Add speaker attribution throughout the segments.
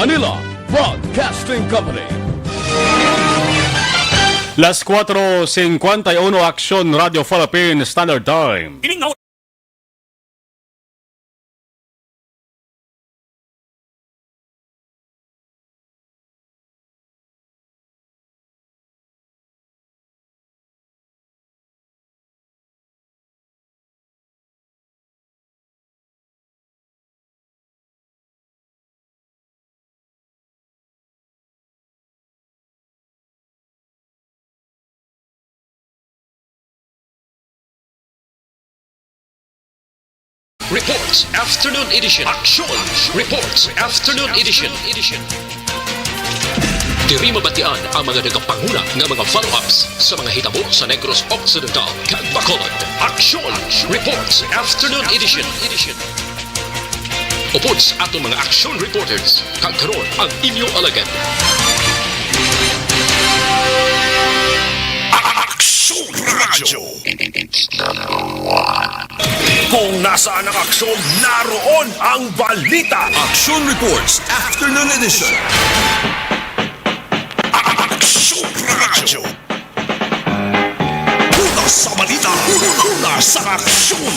Speaker 1: Manila Broadcasting Company.
Speaker 2: Las 4:51 Action Radio Philippines Standard Time.
Speaker 3: Reports Afternoon Edition. Action Reports Afternoon Edition. Diri mabatian ang mga nagapanguna ng mga follow-ups sa mga hitabo sa Negros Occidental kag Bacolod. Action Reports Afternoon Edition. Upods atong mga action reporters kag karon ang inyong alagad.
Speaker 4: Aksyon Radio. Kung nasaan ang aksyon, naroon ang balita. Action Reports Afternoon Edition. Aksyon Radio. Una sa balita, una sa aksyon.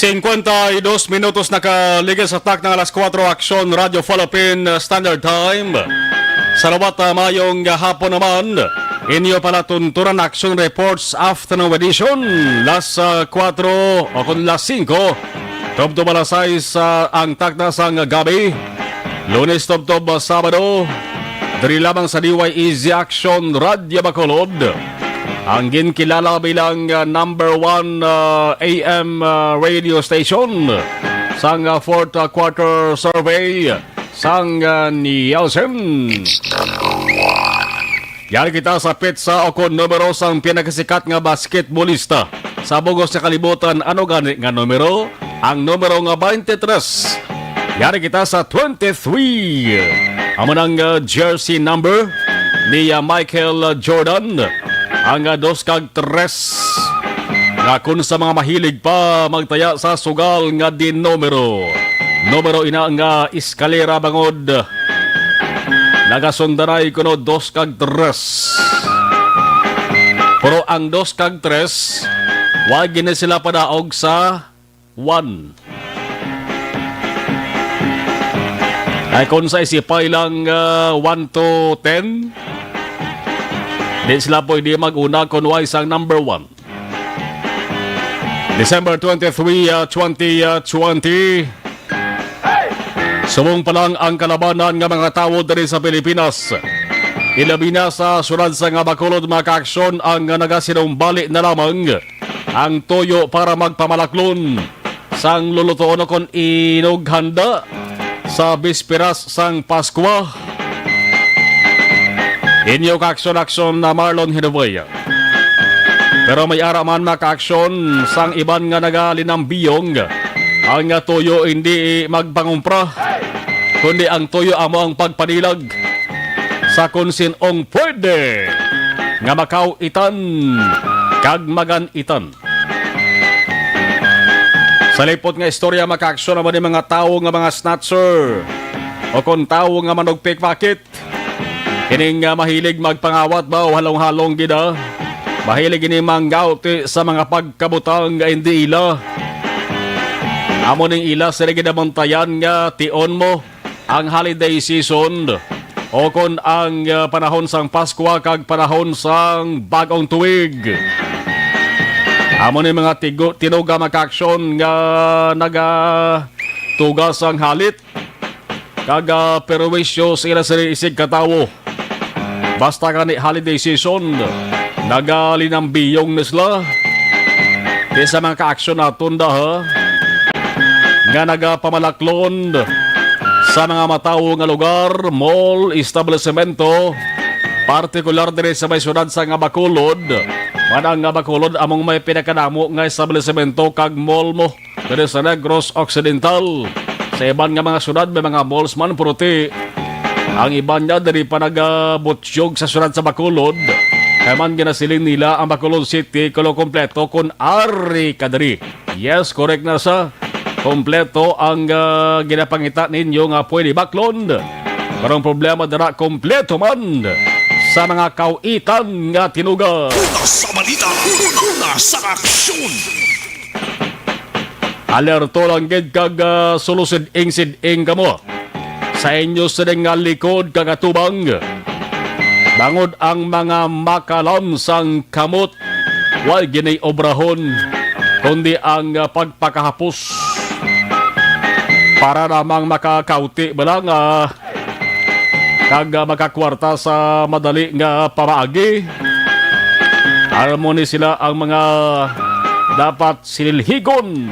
Speaker 2: 52 minutos nakaligas sa tak ng alas 4 Action Radio Philippine Standard Time. Salamat mayong hapon naman. Inyo pala tunturan Action Reports Afternoon Edition. Las 4 o kung las 5. Tubtob alas 6 ang tak na sang gabi. Lunes tubtob Sabado. Dari lamang sa DYEZ Action Radio Bacolod. Ang ginkilala bilang number 1 AM radio station sang 4th quarter survey sang Nielsen. Yari kita sa pizza o kon numero sang pinakasikat nga basketballista sa bugos sa kalibutan. Ano gani nga numero? Ang numero nga 23. Yari kita sa 23. Amo nang jersey number ni Michael Jordan. Ang 2 kag 3 nga kun sa mga mahilig pa magtaya sa sugal nga din numero ina nga eskalera bangod nagasundaray kuno 2 kag 3 pero ang 2 kag 3 wag gina sila padaog sa 1 ay kun sa isipay lang 1 to 10. Di sila po hindi mag-una kung wais ang number 1. December 23, 2020. Sumong pa lang ang kalabanan ng mga tao diri sa Pilipinas. Ilabi na sa sunod sa nga Bacolod mga kaaksyon ang nagasinumbali na lamang ang toyo para magpamalaklon sang lulutoon kon inughanda sa bisperas sang Paskwa. Inyo ka-aksyon na Marlon Hinovaya. Pero may araman maka-aksyon sang iban nga nagalinambiyong ang toyo hindi magpangumpra kundi ang toyo amo ang pagpanilag sa konsinong pwede nga makauitan kag maganitan. Sa lipot nga istorya maka-aksyon naman yung mga tao nga mga snatcher o kung tao nga manog pickpocket. Kining mahilig magpangawat ba o halong-halong gida. Mahilig ini manggauti sa mga pagkabutang nga hindi ila. Amo ning ila sa gidamontayan nga tion mo ang holiday season o kon ang panahon sang Pasko kag panahon sang bagong tuig. Amo ning mga tinuga makaksyon nga tugas ang halit kag perwisyo sa ila sa isig katawo. Basta ka ni holiday season, nagalinambiyong nisla. Di sa mga ka-aksyon natin ha, nga nagapamalaklon sa mga matawo nga lugar, mall, establishmento, partikular din sa may syudad sa nga Bacolod. Manang nga Bacolod, among may pinakanamo nga establishmento kag mall mo din sa Negros Occidental. Sa iban nga mga syudad, may mga malls man puruti. Ang iba niya dari pa nagabutsyog sa syudad sa Bacolod. Kaman ginasiling nila ang Bacolod City kulo kompleto kun ari kadiri. Yes, correct na sa kompleto ang ginapangita ninyo nga pwede baklon. Pero ang problema dara kompleto man sa mga kauitan nga tinuga.
Speaker 4: Una sa balita, una sa aksyon.
Speaker 2: Alerto lang gid kag sulusid-ing kamo. Sa inyo sa nga likod kagatubang. Bangod ang mga makalamsang kamot, wal ginay obrahon, kundi ang pagpakahapos. Para namang makakauti balang kag makakwarta sa madali nga pamaagi. Harmoni sila ang mga dapat sililhigon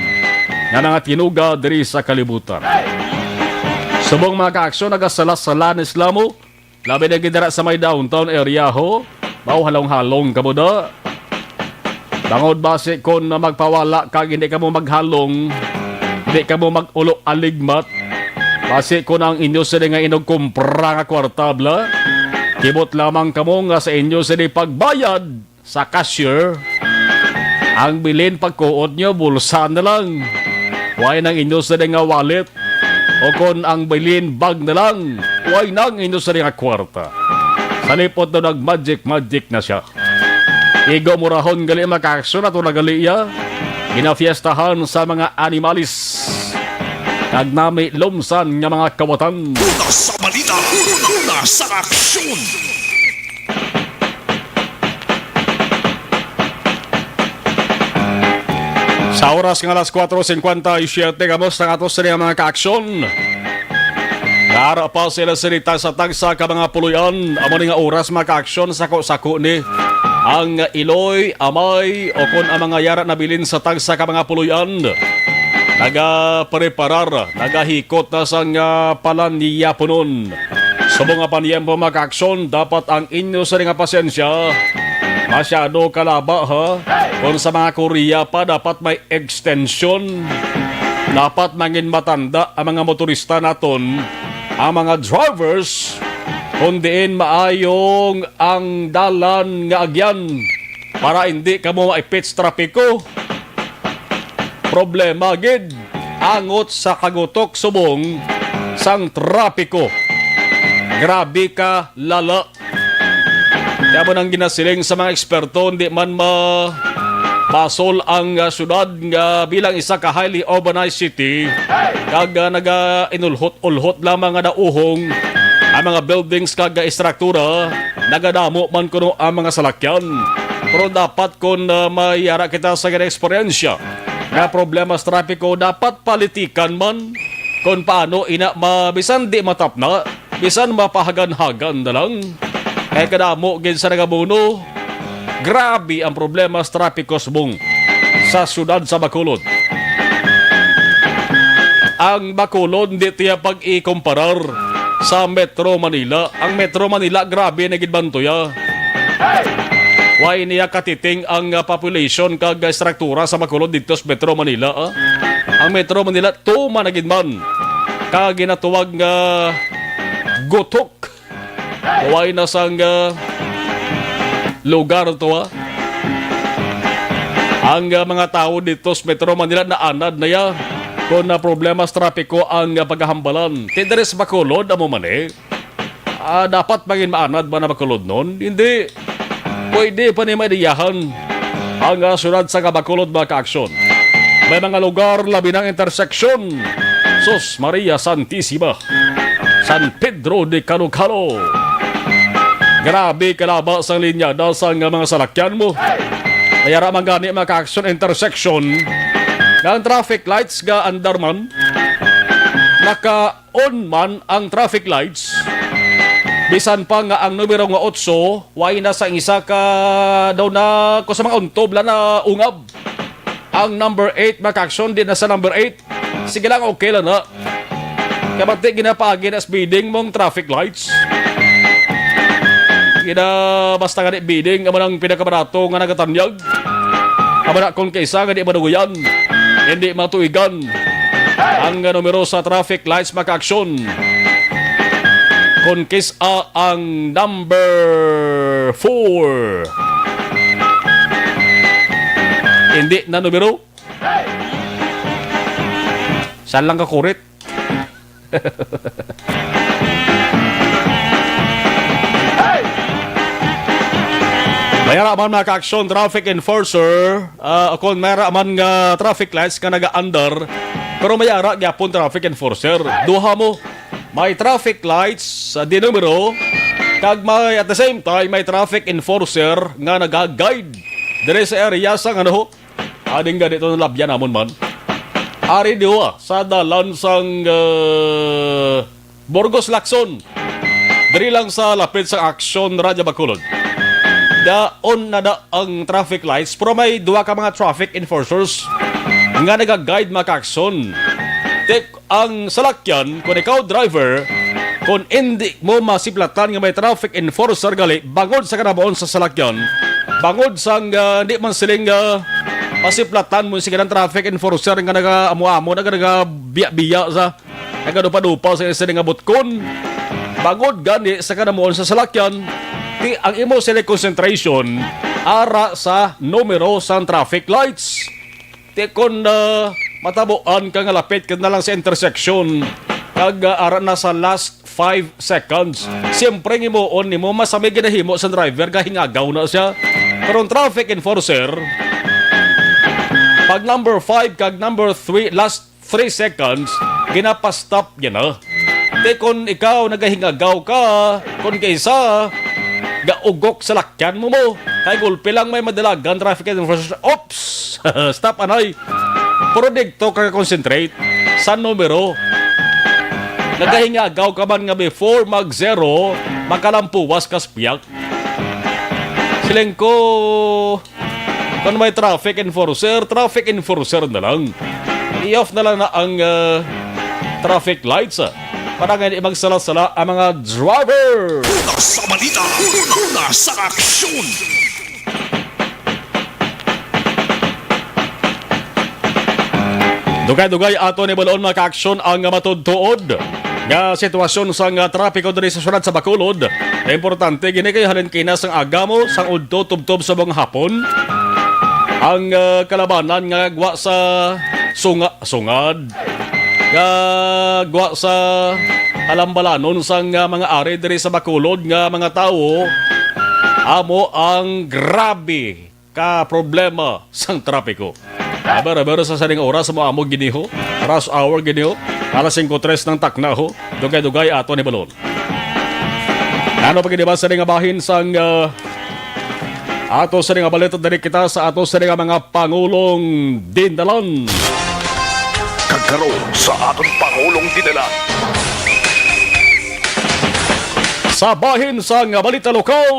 Speaker 2: nga nga tinuga diri sa kalibutan. Subong mga kaaksyon nagasalas-sala ni Islamo, labi na gidara sa may downtown area ho, bao halong-halong ka mo da. Bangod base kon na magpawala kag hindi ka mo maghalong, hindi ka mo mag-ulo aligmat, base kon ang inyo sa nga inog kumpra nga kwartabla, kibot lamang ka mo nga sa inyo sa pagbayad sa cashier, ang bilin pagkuot nyo, bulsa na lang, why nang inyo sa nga wallet, o kon ang bilin bag na lang, huwag nang inyo sa nga kwarta. Sa lipot na nag-magic na siya. Igo murahon gali makakso na ito nagali iya. Ginafiestahan sa mga animalis. Nagnami lumsan nga mga kawatan.
Speaker 4: Una sa balita, una sa aksyon.
Speaker 2: Sa oras nga alas 4:57, kamos na atos sa mga kaaksyon. Nara pa sila sinita sa tagsa ka mga puluyan. Amo nga oras mga kaaksyon, sako-sako ni ang iloy, amay, o kung ang mga yara na bilin sa tagsa ka mga puluyan. Naga-preparar, nagahikot na sa nga palaniya punon. Sa mga paniyempo mga kaaksyon, dapat ang inyo sa nga pasensya. Masyado kalaba ha. Kung sa mga Korea pa dapat may extension. Dapat mangin matanda ang mga motorista naton, ang mga drivers, kung diin maayong ang dalan nga agyan para hindi ka mo maipits trapiko. Problema gid angot sa kagutok subong sang trapiko. Grabe ka lala. Kaya mo nang ginasiling sa mga eksperto, hindi man basol ang syudad nga bilang isa ka highly urbanized city, kag naga-inulhot-ulhot lamang nga nauhong ang mga buildings kag istruktura, nagadamo man kuno ang mga salakyan. Pero dapat kung mayara kita sa ganang eksperyensya nga problema sa trapiko, dapat politikan man kung paano ina bisan di matapna, bisan mapahagan-hagan na lang. Kaya kadamo gid sa nagabuno, grabe ang problema sa trapiko subong sa syudad sa Bacolod. Ang Bacolod hindi tiya pag-ikumparar sa Metro Manila. Ang Metro Manila grabe na gid bantoya. Why niya katiting ang population kag struktura sa Bacolod dito sa Metro Manila. Ang Metro Manila tuma na gid man kag ginatuwag nga gutok. Why na sang lugar to Ang mga tao dito sa Metro Manila na anad na ya kung na problema sa trapiko ang paghahambalan. Tinderes Bacolod amo man dapat maging maanad ba na Bacolod nun? Hindi. Pwede pa ni maidiyahan ang sunod sa Bacolod mga kaaksyon. May mga lugar labi ng intersection. Sus Maria Santissima, San Pedro de Canucalo. Grabe kalaba sa linya dahil sa mga salakyan mo. Kaya ramang gani mga ka-action intersection ng traffic lights ga andar man. Naka-on man ang traffic lights. Bisan pa nga ang numero nga 8, way na sa isa ka daw na ko sa mga untob na ungab. Ang number 8 mga ka-action din na sa number 8. Sige lang, okay lang na. Kapag ginapagin as bidding mong traffic lights. Basta nga di bidding ang manang pinakabarato nga nagatanyag. Amana kung kaisa nga di maduguyan, hindi matuigan ang numero sa traffic lights maka-aksyon. Kung kisa ang number number 4. Hindi na numero. Saan lang kakurit? Mayara man mga ka-aksyon traffic enforcer, kung mayara man nga traffic lights ka naga-under, pero mayara gyapon traffic enforcer. Duha mo, may traffic lights di numero, kag may at the same time may traffic enforcer nga naga-guide dire sa area sang ano, ading ga dito ng labyan namon man. Ari diwa sa dalan sang Burgos Lacson. Diri lang sa lapit sa Aksyon Radio Bacolod. Daon na da ang traffic lights pero may duwa ka mga traffic enforcers nga nag-guide mga ka-aksyon. Ang salakyan, kung ikaw driver, kung hindi mo masiplatan nga may traffic enforcer gali, bangod sa kanabaon sa salakyan, bangod sa hindi man siling masiplatan mo sige ng traffic enforcer nga nag-amo-amo, nag-biya-biya sa nag-dupa-dupa sa isa nga butkon, bangod gani sa kanabaon sa salakyan, ang imo sila concentration ara sa numero sa traffic lights. Kung matabuan ka nga lapit ka na lang sa intersection kag ara na sa last 5 seconds, siyempre imoon nimo masamig ginahimo sa driver gahingagaw na siya. Pero traffic enforcer pag number 5 kag number 3 last 3 seconds ginapa-stop yan na. Kung ikaw nagahingagaw ka, kung kaysa gaugok sa lakyan mo kay gulpi lang may madalagan traffic enforcer. Oops! Stop anay. Pero dito ka concentrate sa numero. Nagahingagaw ka man nga before mag-zero, makalampuwas ka spiyak. Siling ko, kung may traffic enforcer na lang. I-off na lang na ang traffic lights para nga hindi magsala-sala ang mga driver.
Speaker 4: Una sa balita, una sa aksyon.
Speaker 2: Dugay-dugay ato ni balon mga ka-aksyon ang matudtuod nga sitwasyon sa trapiko diri sa syudad sa Bacolod. Importante gini kay halin kinas ang agamo sang udto tubtob sa mga hapon. Ang kalabanan nga gwa sa sungad nga gwa sa alambalanon sang mga ari diri sa Bacolod nga mga tawo amo ang grabe ka problema sang trapiko. Aber sa saring oras mo amo giniho, rush hour giniho, alas 5:03 ng taknaho, dugay-dugay ato ni balon. Ano pag ba sa nga bahin sang ato sa nga balita dari kita sa ato sa nga mga pangulong dindalan.
Speaker 4: Kagkaroon sa aton Pangulong dinala.
Speaker 2: Sa bahin sa nga balita lokal,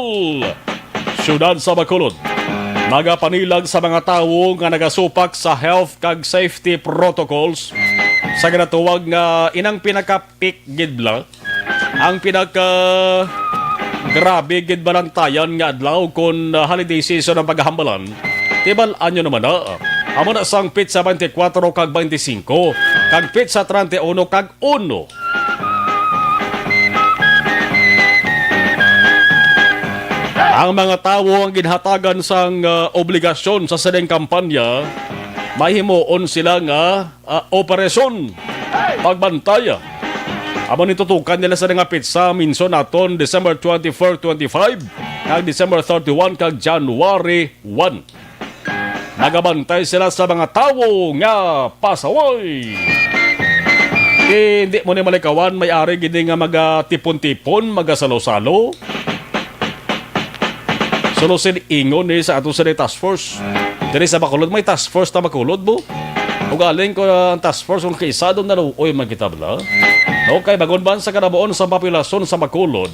Speaker 2: syudad sa Bacolod, nagapanilag sa mga tawo nga nagasupak sa health kag safety protocols sa ginatuwag nga inang pinaka-peak gidbla, ang pinaka grabe gid balantayan nga adlaw kon holiday season ang paghahambalan. Tibal anyo naman na. Amo na sang pizza 24 kag 25, kag pizza 31 kag 1. Ang mga tawo ang ginhatagan sang obligasyon sa sadeng kampanya, mahimuon sila nga operasyon pagbantaya. Amo nitutukan nila sa nga pizza minso naton December 24, 25, kag December 31 kag January 1. Nagabantay sila sa mga tawo nga pasaway. Hindi mo ni malikawan may-ari gini nga magatipon-tipon, magasalo-salo. Sulusin ingon ni sa ato sa task force. Diri sa Bacolod may task force na Bacolod mo. Ugaling ko ang task force kung kaisado na luoy magkitabla. Okay, bagon ba sa kanabuon sa populasyon sa Bacolod,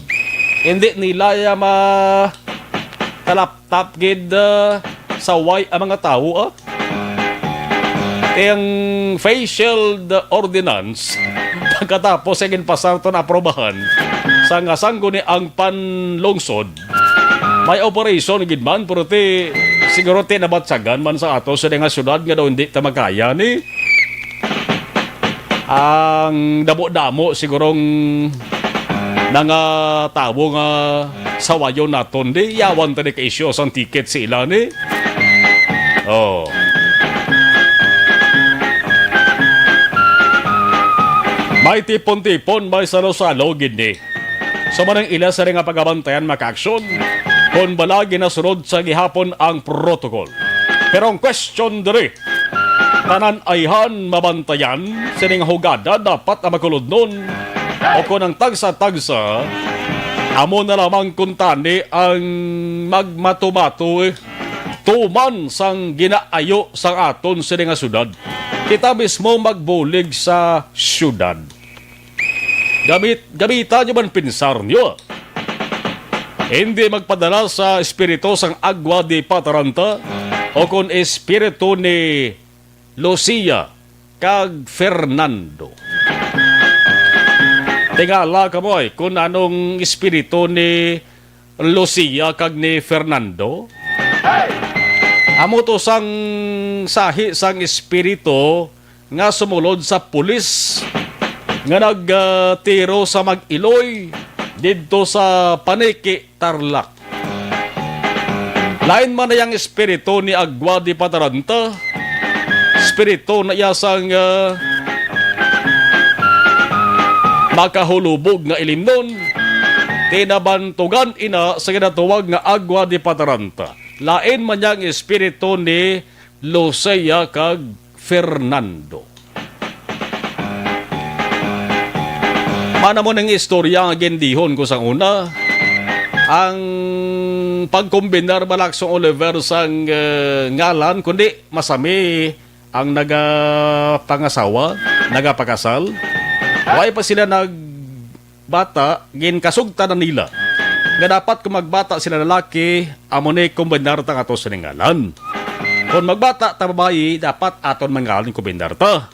Speaker 2: hindi nila talap-tap gid sa way ang mga tao ang facial ordinance pagkatapos ang pasang to na aprobahan sa nga sanggo ni ang panlungsod may operation gid man pero siguro nabatsagan man sa ato sa nga syudad nga daw hindi ta magkaya ni ang damo-damo sigurong nga tao nga sawayon naton di yawan tani ka isyo sang ticket sila ni. Oh. May tipon-tipon, may salo-salo gindi. So manang ila sa rin nga pagabantayan maka-aksyon kung balagi na sunod sa gihapon ang protocol. Pero ang question diri, tanan ayhan mabantayan sining hugada dapat na makulod nun o kung ang tagsa-tagsa amo na lamang kuntani ang magmatumato tuman sang ginaayo sang aton sining nga syudad. Kita mismo magbulig sa syudad. Gamita nyo man pinsar nyo. Hindi magpadala sa espiritu sang Agua de Pataranta o kung espiritu ni Lucia kag Fernando. Tingala ka mo kung anong espiritu ni Lucia kag ni Fernando. Amo to sang sahi sang espiritu nga sumulod sa pulis nga nagtiro sa Mag-Iloy dito sa Paniki, Tarlac. Lain man na yung espiritu ni Agua de Pataranta, espiritu na iyasang makahulubog nga ilimnon, tinabantugan ina sa ginatuwag nga Agua de Pataranta. Lain man yung espiritu ni Lucia kag Fernando. Mana mo ng istorya nga gendihon ko sa una, ang pagkombinar Malaksong Oliver sang ngalan, kundi masami ang nagapangasawa, nagapakasal. Why pa sila nagbata, ginkasugta na nila. Nga dapat kung magbata sila lalaki, amo ni kombinar ta ato sa ngalan. Kung magbata ta babae, dapat aton mangalan kombinar ta.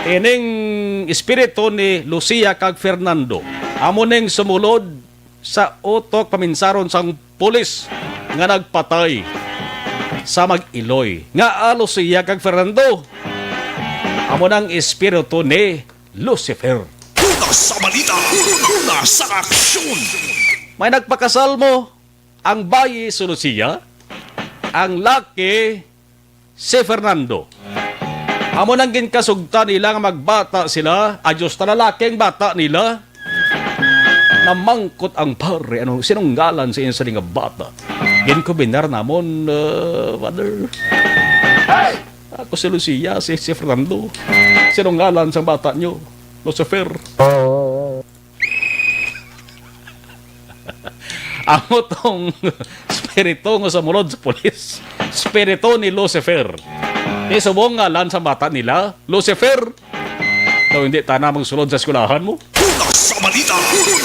Speaker 2: Ining espiritu ni Lucia kag Fernando amo ning sumulod sa utok paminsaron sang pulis nga nagpatay sa Mag-Iloy nga Lucia kag Fernando amo nang espiritu ni Lucifer.
Speaker 4: Una sa balita, una sa aksyon.
Speaker 2: May nagpakasal mo ang bayi si Lucia, ang laki si Fernando. Amo nang ginkasugta nila nga magbata sila, adyos na lalaking bata nila. Namangkot ang pare, sinunggalan sa inyo sa nga bata. Ginkubinar namon, father. Ako si Lucia, si Fernando. Sinunggalan sa bata nyo, Lucifer. Amo tong spirito nga sumunod sa polis. Spirito ni Lucifer. Isubong ngalan sa bata nila, Lucifer. Daw hindi ta na magsulod sa eskulahan mo.
Speaker 4: Una sa balita,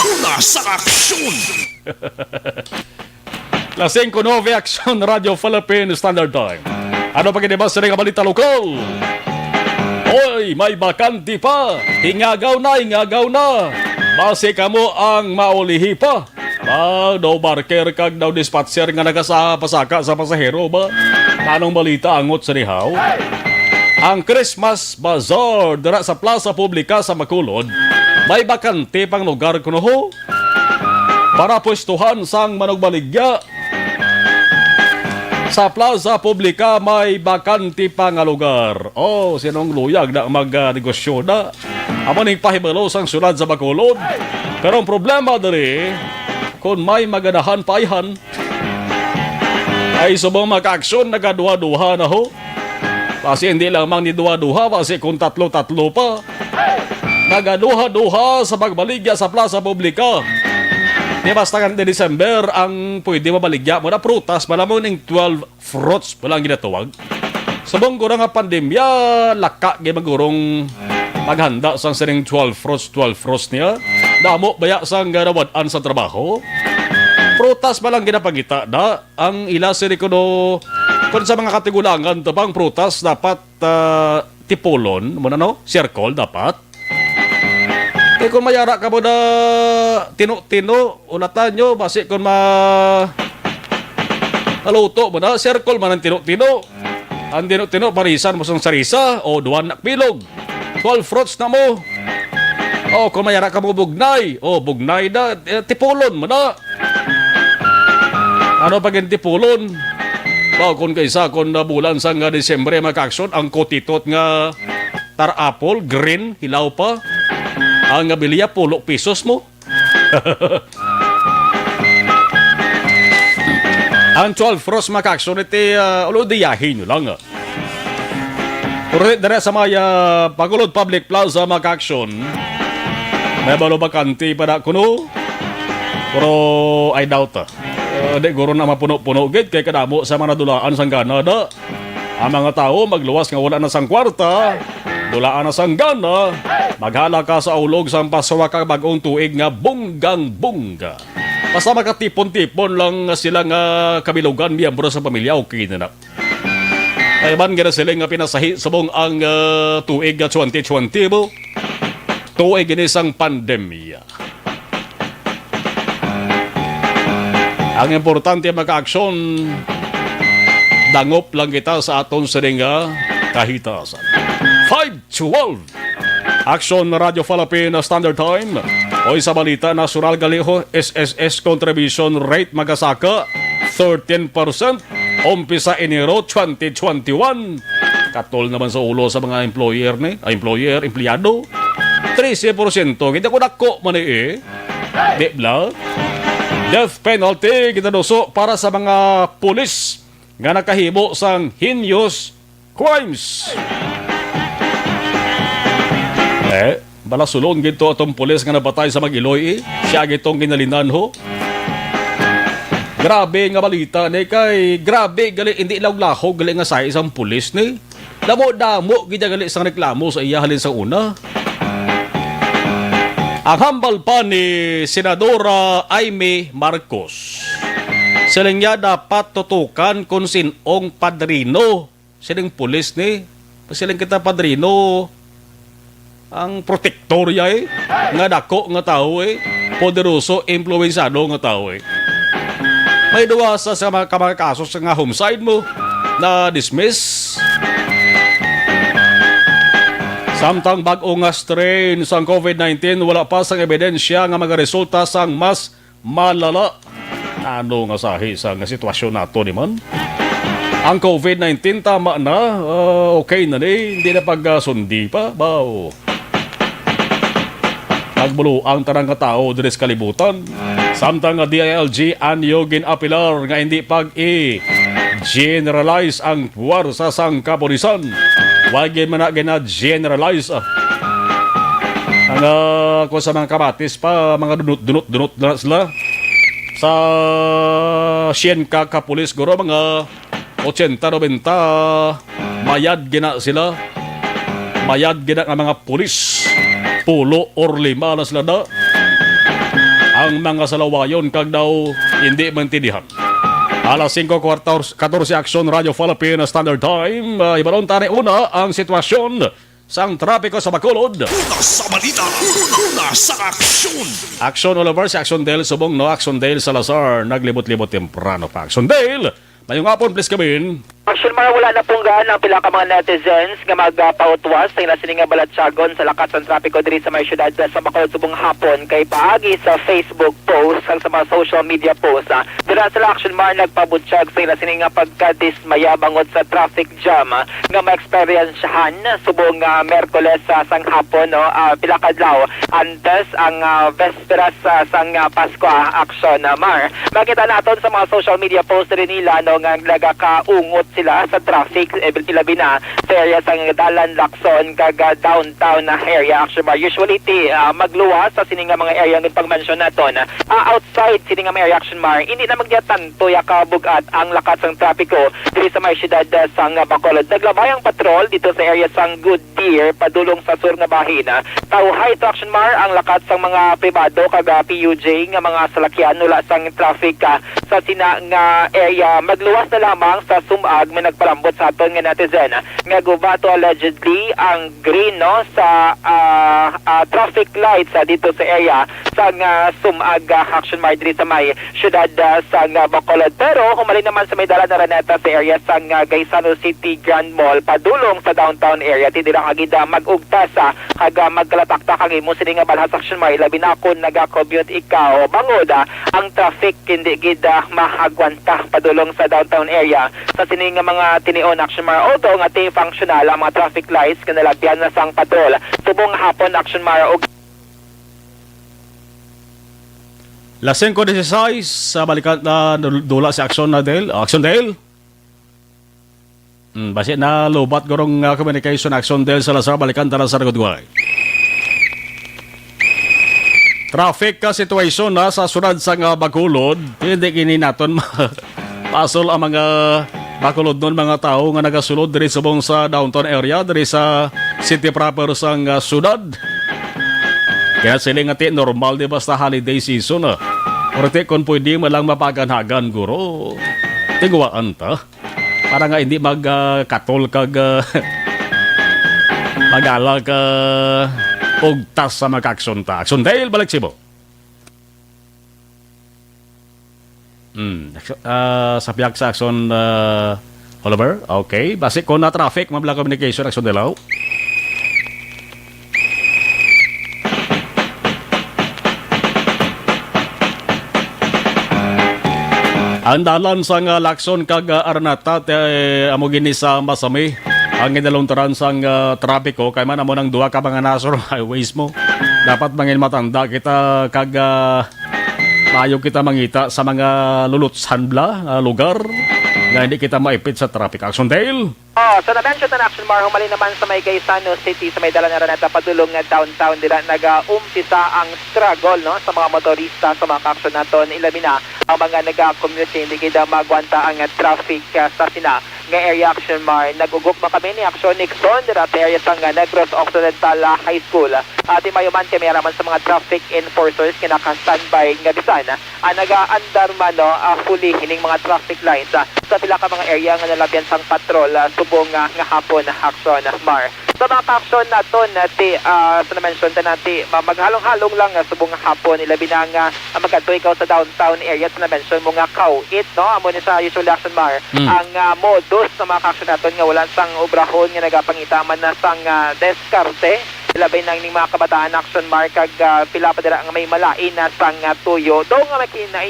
Speaker 4: una sa aksyon.
Speaker 2: Lasing ko Nove Action Radio Philippine Standard Time. Ano pa kinibas sa nga balita lokal? Oy, may bakanti pa. Hingagaw na. Base ka mo ang maulihi pa. Daw barker kag daw dispatcher nga nagasapasaka sa pasahero ba? Anong balita angot sa rihaw? Ang Christmas Bazaar dira sa Plaza Publica sa Makulod, may bakante pang lugar kuno ho. Para pwestuhan sang manugbaligya. Sa Plaza Publica may bakante pa nga lugar. Oh, sinong luyag na mag-negosyo na. Amo ning pahibalo sang sulad sa Bacolod. Pero ang problema diri, kung may maganahan paihan, ay subong maka-aksyon nagaduha-duha na ho. Kasi hindi lamang ni duha-duha, kasi kung tatlo-tatlo pa. Nagaduha-duha sa pagbaligya sa Plaza Publica. Di basta kan de December ang pwede mabaligya mo na prutas, malamang ng 12 fruits walang ginatawag. Subong gurang nga pandemya, laka gimagurong maghanda sang sining 12 fruits niya. Damo baya sang ganawadaan sa trabaho. Prutas ba lang ginapagita na ang ila sirikuno kung sa mga katigulangan tabang prutas dapat tipolon mo na no? Circle dapat. Eh kung mayara ka mo na tino-tino ulatan nyo basi kung naluto mo na circle man ang tino-tino. Ang tino-tino parisan mo sang sarisa o duwan na pilog. 12 fruits na mo. Oh, kung mayara ka mo bugnay. Oh, bugnay na. Tipulon mo na. Ano pag tipulon? Bao kung kaysa kung bulan sa nga Disyembre magkaksyon, ang kotitot nga tar-apple, green, hilaw pa. Ang nga bilya, 10 pesos mo. Ang 12 frost makaksyon iti ulo diyahin nyo lang. Pero dara sa maya Pagulod Public Plaza makaksyon. May balo bakante para kuno. Pero I doubt. Di guro na mapuno-puno gid kay kadamo sa mga dulaan sang Canada. Ang mga tao magluwas nga wala na sang kwarta. Dulaan na sang gana. Maghala ka sa ulog sang pasawa ka bagong tuig nga bunggang-bungga. Basta makatipon-tipon lang sila nga kabilugan miyembro sa pamilya, okay na na. Ay man gina sila nga pinasahi subong ang tuig nga 2020 mo. Tuig inisang pandemya. Ang importante maka-aksyon, dangop lang kita sa aton sininga kahitasan. 5-12 Action Radio Philippine Standard Time. Oy sa balita, National Galiho SSS contribution rate magasaka 13%. Umpisa Enero 2021. Katol naman sa ulo sa mga employer ni, empleyado. 13%. Kita ko dako man Di bla. Death penalty ginaduso para sa mga pulis nga nakahimo sang heinous crimes. Balasulon gito atong pulis nga nabatay sa Mag-Iloy. Siya gitong ginalinan ho. Grabe nga balita ni kay grabe gali hindi lawlahog gali nga sa isang pulis ni. Damo gid gali sang reklamo sa iya halin sa una. Ang hambal pa ni Senadora Aimee Marcos. Sila niya dapat tutukan kung sinong padrino. Silang pulis ni. Silang kita padrino. Ang protektorya nga dako nga tao poderoso, influensado nga tao May duwasa sa mga kaso sa nga homicide mo na dismiss. Samtang bag-o nga strain sa COVID-19, wala pa sang ebidensya nga magaresulta sang mas malala. Ano nga sahi sa nga sitwasyon nato ni man? Ang COVID-19 tama na, okay na ni, hindi na pagsundi pa, bao. Nagbulo ang tarang katao diri sa kalibutan. Samtang nga DILG anyo ginapilar nga hindi generalize ang puwersa sang kapulisan. Wag man na gina-generalize. Ang kung sa mga kamatis pa, mga dunot na sila. Sa 100 ka kapulis, guro mga 80-90 mayad gina sila. Mayad gina ang mga pulis. 10 or 5 na sila na. Ang mga salawayon kag daw hindi maintindihan. Alas 5:14 Action Radio Philippine Standard Time. Ibalon tani una ang sitwasyon sang trapiko sa Bacolod.
Speaker 4: Una sa balita, una sa aksyon.
Speaker 2: Action Oliver, si Action Dale subong no Action Dale Salazar naglibot-libot temprano pa. Action Dale, mayong hapon please kamin.
Speaker 5: Action mga wala na pong gaan ang pila ka mga netizens nga magpautwas sa inasiling nga balatsyagon sa lakas ng trapiko diri sa may syudad sa Bacolod subong hapon kay paagi sa Facebook post kag sa mga social media post. Dira sa Action Mar nagpabutsyag sa inasiling nga pagkadismaya bangod sa traffic jam nga ma-experiensyahan subong Merkules sang hapon pila ka adlaw antes ang vesperas sang Pasko. Action Mar. Makita naton sa mga social media post rin nila nga nagakaungot sila sa traffic labi na sa area sa Dalan Lacson kag downtown na area. Actually, usually magluwas sa sining mga area ng pag-mention naton. Outside sining mga area action mar, hindi na magyatan tuya kabugat ang lakas ng trapiko diri sa may syudad sang Bacolod. Naglabayang patrol dito sa area sang Goodyear padulong sa sur nga bahin. Tawhay to action mar ang lakas sang mga pribado kag PUJ nga mga salakyan nula sang traffic sa sina nga area. Magluwas na lamang sa sumag kag may nagpalambot sa aton nga netizen nga gubato allegedly ang green no sa traffic lights dito sa area sa sumag action mar diri sa may syudad sa Bacolod. Pero humali naman sa may dala na Raneta sa area sa Gaisano City Grand Mall padulong sa downtown area ti dira kagida mag-ugta sa kag magkalataktak ang imo sini nga balhas action mar labi na kun naga-commute ikaw bangod ang traffic hindi gid mahagwanta padulong sa downtown area sa sini nga mga tinion action mar auto nga ti functional ang mga traffic lights kanalagyan na sang patrol subong hapon action mar og
Speaker 2: Lasing ko 16 sa balikan na dula si Action na Dale. Action Dale. Basi na lobat gorong communication Action Dale sa Lazar balikan tara sa Ragudway. Traffic ka situation na sa sunod sa Bacolod. Hindi kini naton pasol ang mga Bacolod nun mga tao nga nagasulod diri subong sa downtown area diri sa city proper sa syudad. Kaya sila nga ti normal di basta holiday season Orte kung pwede malang mapaganhagan guro. Tingwaan ta. Para nga hindi magkatol kag mag-ala ka ugtas sa mag-aksyon ta. Aksyon dahil balik sibo. Sa piyak sa aksyon Oliver. Okay. Basi ko na traffic, mabla communication aksyon dalaw. Ang dalan sa Lacson kag Arnata amo gini sa Masami. Ang ginaluntaran sa trapiko kay man amo nang duha ka mga national highways mo. Dapat mangin matanda kita kag mayo kita mangita sa mga lulutsan lugar nga hindi kita maipit sa traffic action Dale.
Speaker 5: So na-mention na action mar humali naman sa may Gaisano City sa may dala na Raneta padulong nga downtown dila nag-umpisa ang struggle no sa mga motorista sa mga action naton ilabi na ang mga naga-commute hindi kita magwanta ang traffic sa sina nga area action mar nagugok ba kami ni action Nixon dira sa area sa Negros Occidental High School at mayuman kami raman sa mga traffic enforcers kinaka-standby nga bisan naga-andar man no fully hining mga traffic lines sa pila ka mga area nga nalabyan sang patrol subong nga hapon action mar. Sa mga action naton sa na-mention ta nati maghalong-halong lang subong hapon ilabi na nga magadto ikaw sa downtown area sa na-mention mo nga kauit no amo ni sa usual action mar ang modus sa mga action naton nga wala sang obrahon nga nagapangitaman na sang deskarte labay nang ning mga kabataan action mark kag pila pa dira nga may malain na sang tuyo do nga makina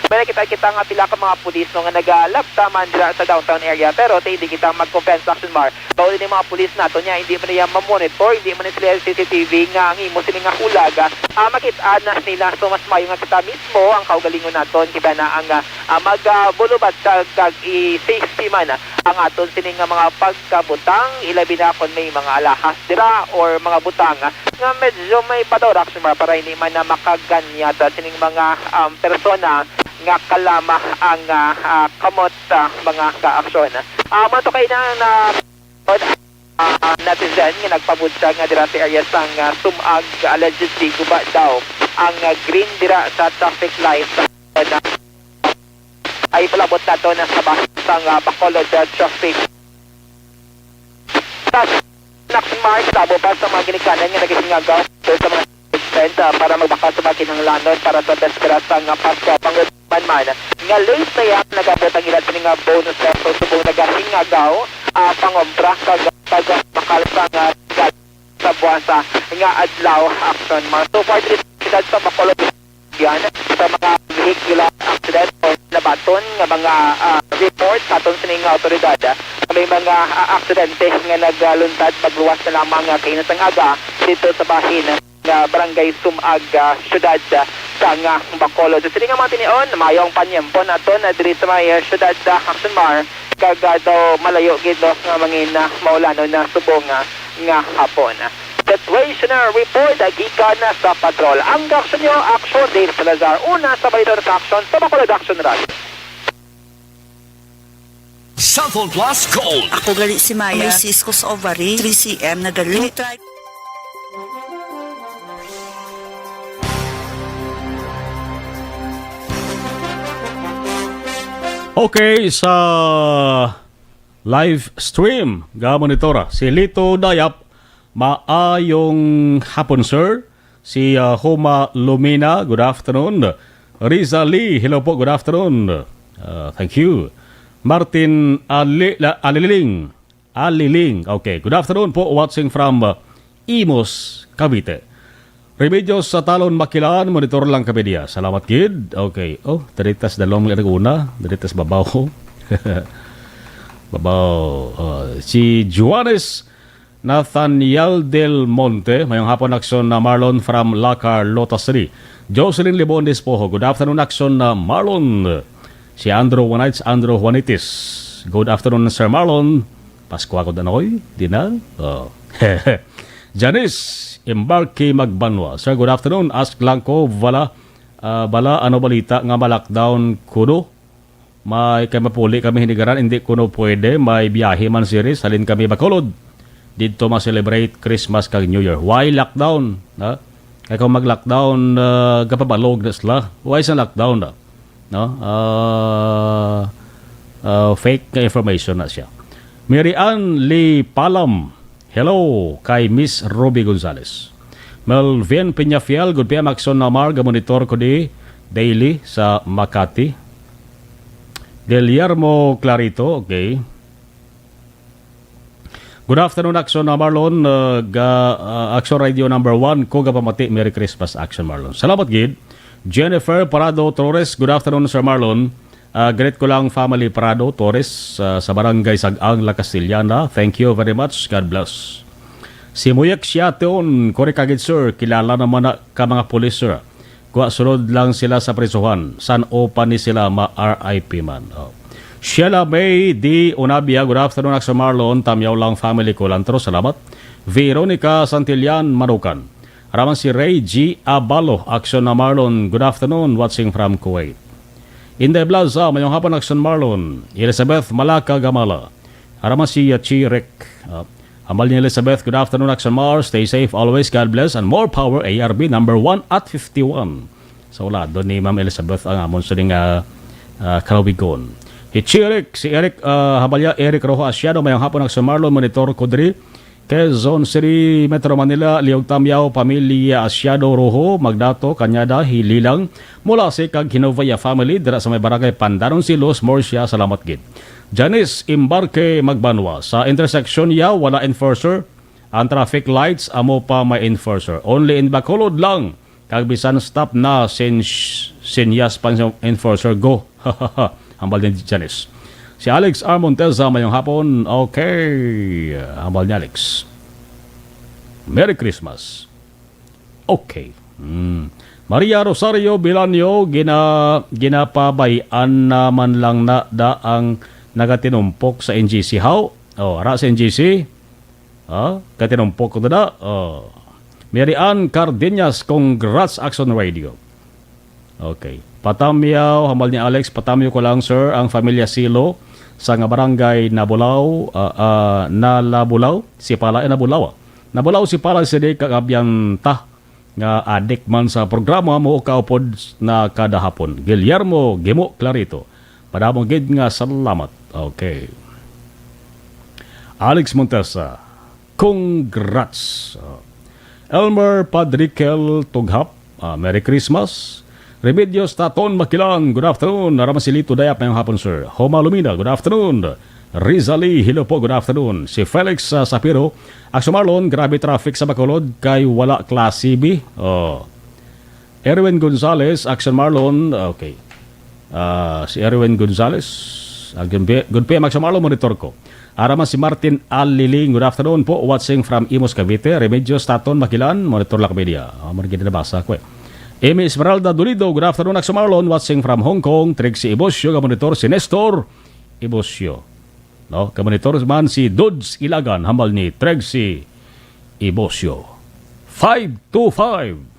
Speaker 5: may nakita nga pila ka mga pulis no nga nagalabta man dira sa downtown area pero hindi kita mag-offense action mark bawal din mga pulis nato nya hindi man niya ma-monitor hindi man sila CCTV nga ang imo sila nga hulaga makit-an na nila so mas mayo nga kita mismo ang kaugalingon naton kita na ang magbulubat kag i-safety man ang aton sini nga mga pagkabutang ilabi na kon may mga alahas dira or mga butang nga medyo may pador action mar para hindi man na makaganyata sining mga persona nga kalama ang kamot mga ka-aksyon. Mato kay na netizen nga nagpabudsa nga dira sa area sang sumag allegedly guba daw ang green dira sa traffic light ay palabot nato na sa bahang Bacolod traffic. Naksimar sabo pa sa mga ginikanan nga nagisingagaw sa mga para magbaka sa makinanglanon para sa despera sa Pasko panguban man nga late na yan nagabot ang ilan nga bonus so subong nagasingagaw pangombra kag makalsa nga sa buwasa nga adlaw action mar so far dito sa Bacolod yan sa mga vehicular accident o nabaton nga mga report sa aton sining autoridad may mga aksidente nga nagluntad pagluwas na lamang kainasang aga dito sa bahin nga barangay Sumag syudad sa Bacolod. Sa nga mga tinion mayong panyempon aton diri sa may syudad Action Mar kag daw malayo gid nga mangin maulanon na subong nga hapon. Situational report gikan sa patrol. Ang action nyo, Action Dave Salazar. Una sa Balidor sa Action sa Bacolod Action Radio.
Speaker 4: Cellphone Plus Gold.
Speaker 6: Ako gali si Maya. May ciscus ovary, 3cm na gali.
Speaker 2: Okay, sa live stream ga monitora. Si Lito Dayap, maayong hapon sir. Si Homa Lumina, good afternoon. Riza Lee, hello po, good afternoon. Thank you. Martin Aliling, okay, good afternoon po, watching from Imos, Cavite. Remedios sa Talon Makilaan, monitor lang kami diya. Salamat kid. Okay. Oh, daritas dalawang una, daritas babaw. Babaw. Si Juanes Nathaniel Del Monte, mayong hapon aksyon na Marlon from Lacar, Lotus City. Jocelyn Libones po, good afternoon aksyon na Marlon. Si Andrew Juanitis. Good afternoon Sir Marlon. Pasko ako danoy, di na? Oh. Janice Embarque Magbanwa. Sir, good afternoon. Ask lang ko, bala ano balita nga ma-lockdown kuno? May kay mapuli kami hinigaran, hindi kuno pwede. May biyahe man series, halin kami Bacolod. Dito ma-celebrate Christmas kag New Year. Why lockdown? Ha? Kaya kung mag-lockdown, kapabalog na sila. Why sa lockdown na? No? Fake information na siya. Mary Ann Lee Palam. Hello kay Miss Ruby Gonzales. Melvin Peñafiel, good PM Action Namar, monitor ko di daily sa Makati. Guillermo Clarito, okay. Good afternoon Action na Marlon, Action Radio number 1, ko pamati, Merry Christmas Action Marlon. Salamat gid. Jennifer Parado Torres, good afternoon Sir Marlon. Great ko lang family Prado Torres sa barangay Sag-ang La Castillana. Thank you very much. God bless. Si Muyek Siateon, kore kagid sir, kilala naman na ka mga pulis sir. Kuha sunod lang sila sa prisuhan. San opa ni sila ma-RIP man. Oh. Sheila May D. Unabia, good afternoon Sir Marlon. Tamyaw lang family ko lang. Salamat. Veronica Santillan Manukan. Araman si Ray G. Abalo, Action na Marlon. Good afternoon, watching from Kuwait. Inday Blaza, mayong hapon Action Marlon. Elizabeth Malaka Gamala. Araman si Yachi Rick. Amal ni Elizabeth, good afternoon Action Mar. Stay safe always, God bless. And more power, ARB number 1 at 51. So wala, doon ni Ma'am Elizabeth ang amon sa ning kalawigon. Hichirik, si Eric, habalya Eric Rojo Asiado, mayong hapon Action Marlon. Monitor Kudri. Quezon City, Metro Manila, Liog Tamyaw, Pamilya Asiado Rojo, Magdato, Kanyada, Hililang, mula si Kag Hinovaya Family, dira sa may barangay Pandanon Silos, Morsia, salamat gid. Janice Embarque Magbanwa, sa intersection ya, wala enforcer, ang traffic lights, amo pa may enforcer. Only in Bacolod lang, kag bisan stop na, sinyas pang enforcer, go. Hambal din Janice. Si Alex R. Monteza, mayong hapon. Okay. Hambal ni Alex. Merry Christmas. Okay. Maria Rosario Bilanyo, ginapabayan naman lang na daang nagatinumpok sa NGC. How? Ra sa NGC? Katinumpok ko na. Mary Ann Cardenas, congrats Action Radio. Okay. Patamyaw, hambal ni Alex, patamyaw ko lang sir, ang Familia Silo sa nga barangay Nabulaw, Nalabulaw, si Pala Nabulaw. Nabulaw si Pala si de kagabyan ta nga adik man sa programa mo kaupod na kada hapon. Guillermo Gimo Clarito. Padamong gid nga salamat. Okay. Alex Montesa, congrats. Elmer Padrikel Tughap, Merry Christmas. Remedios Taton Makilang, good afternoon. Naramasilito Dayap ngayong hapon, sir. Homa Lumina, good afternoon. Rizali, hello po, good afternoon. Si Felix Sapiro, Action Marlon, grabe traffic sa Bacolod, kay wala klase B. Erwin Gonzales, Action Marlon, okay. Si Erwin Gonzales, good PM, Action Marlon, monitor ko. Araman si Martin Aliling, good afternoon po, watching from Imos, Cavite. Remedios Taton Makilan, monitor lang media. Marigin na basa ko eh. Amy Esmeralda Dolido, good afternoon Action Marlon, watching from Hong Kong. Trixie Ibosio, kamonitor si Nestor Ibosio. No, kamonitor man si Dudes Ilagan, hambal ni Trixie Ibosio. 525.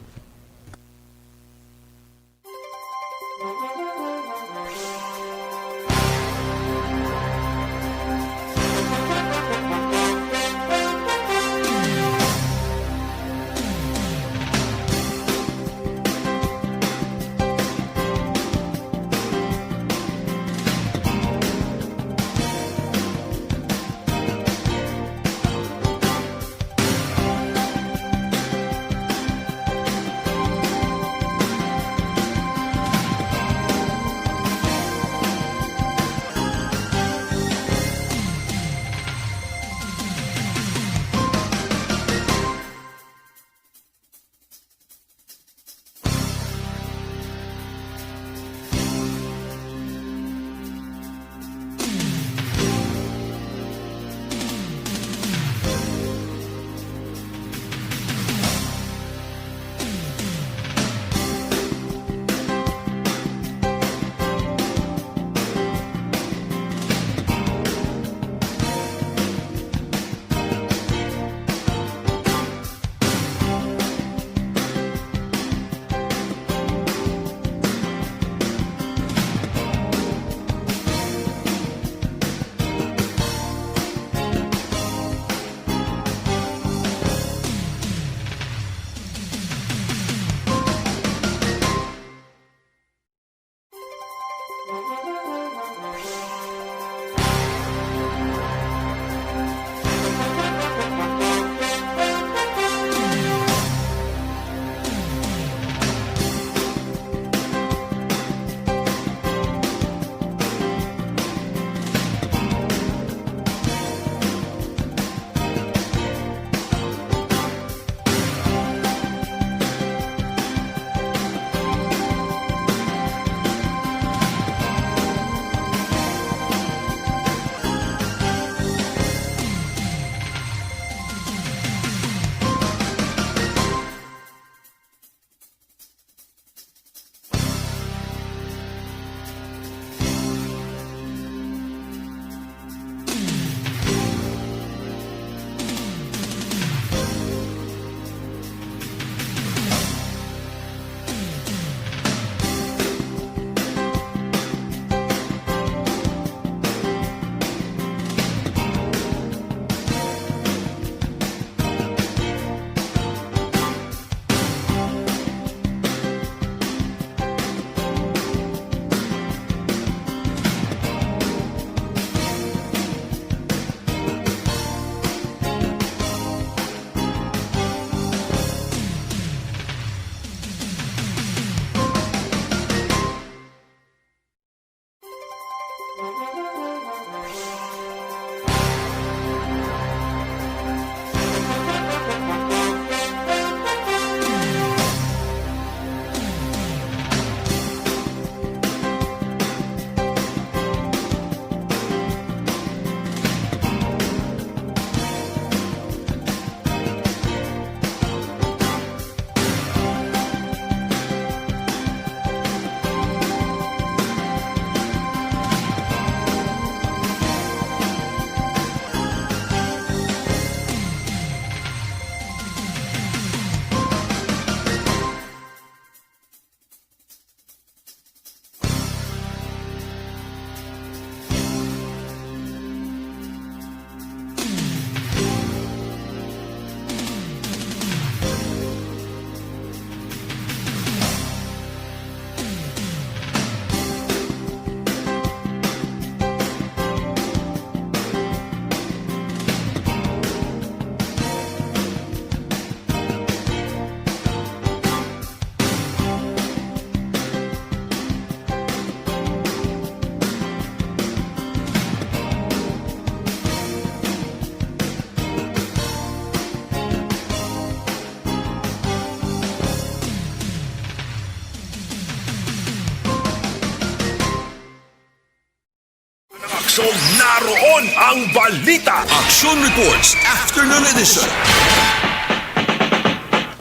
Speaker 4: aksyong naroon ang balita. Action Reports Afternoon Edition.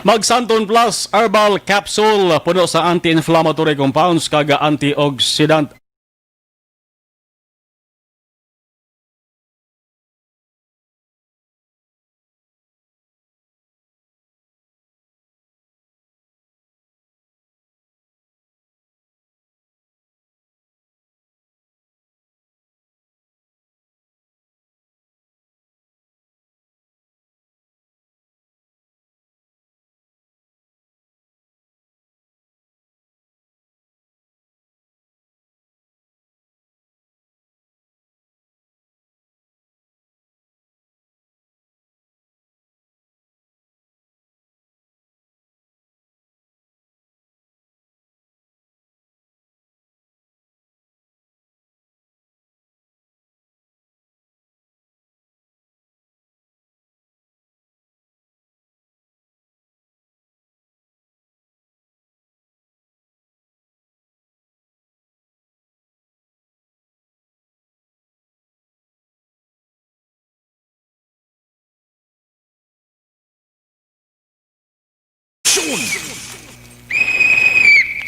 Speaker 2: Magsanton Plus Herbal Capsule puno sa anti-inflammatory compounds kaga antioxidant.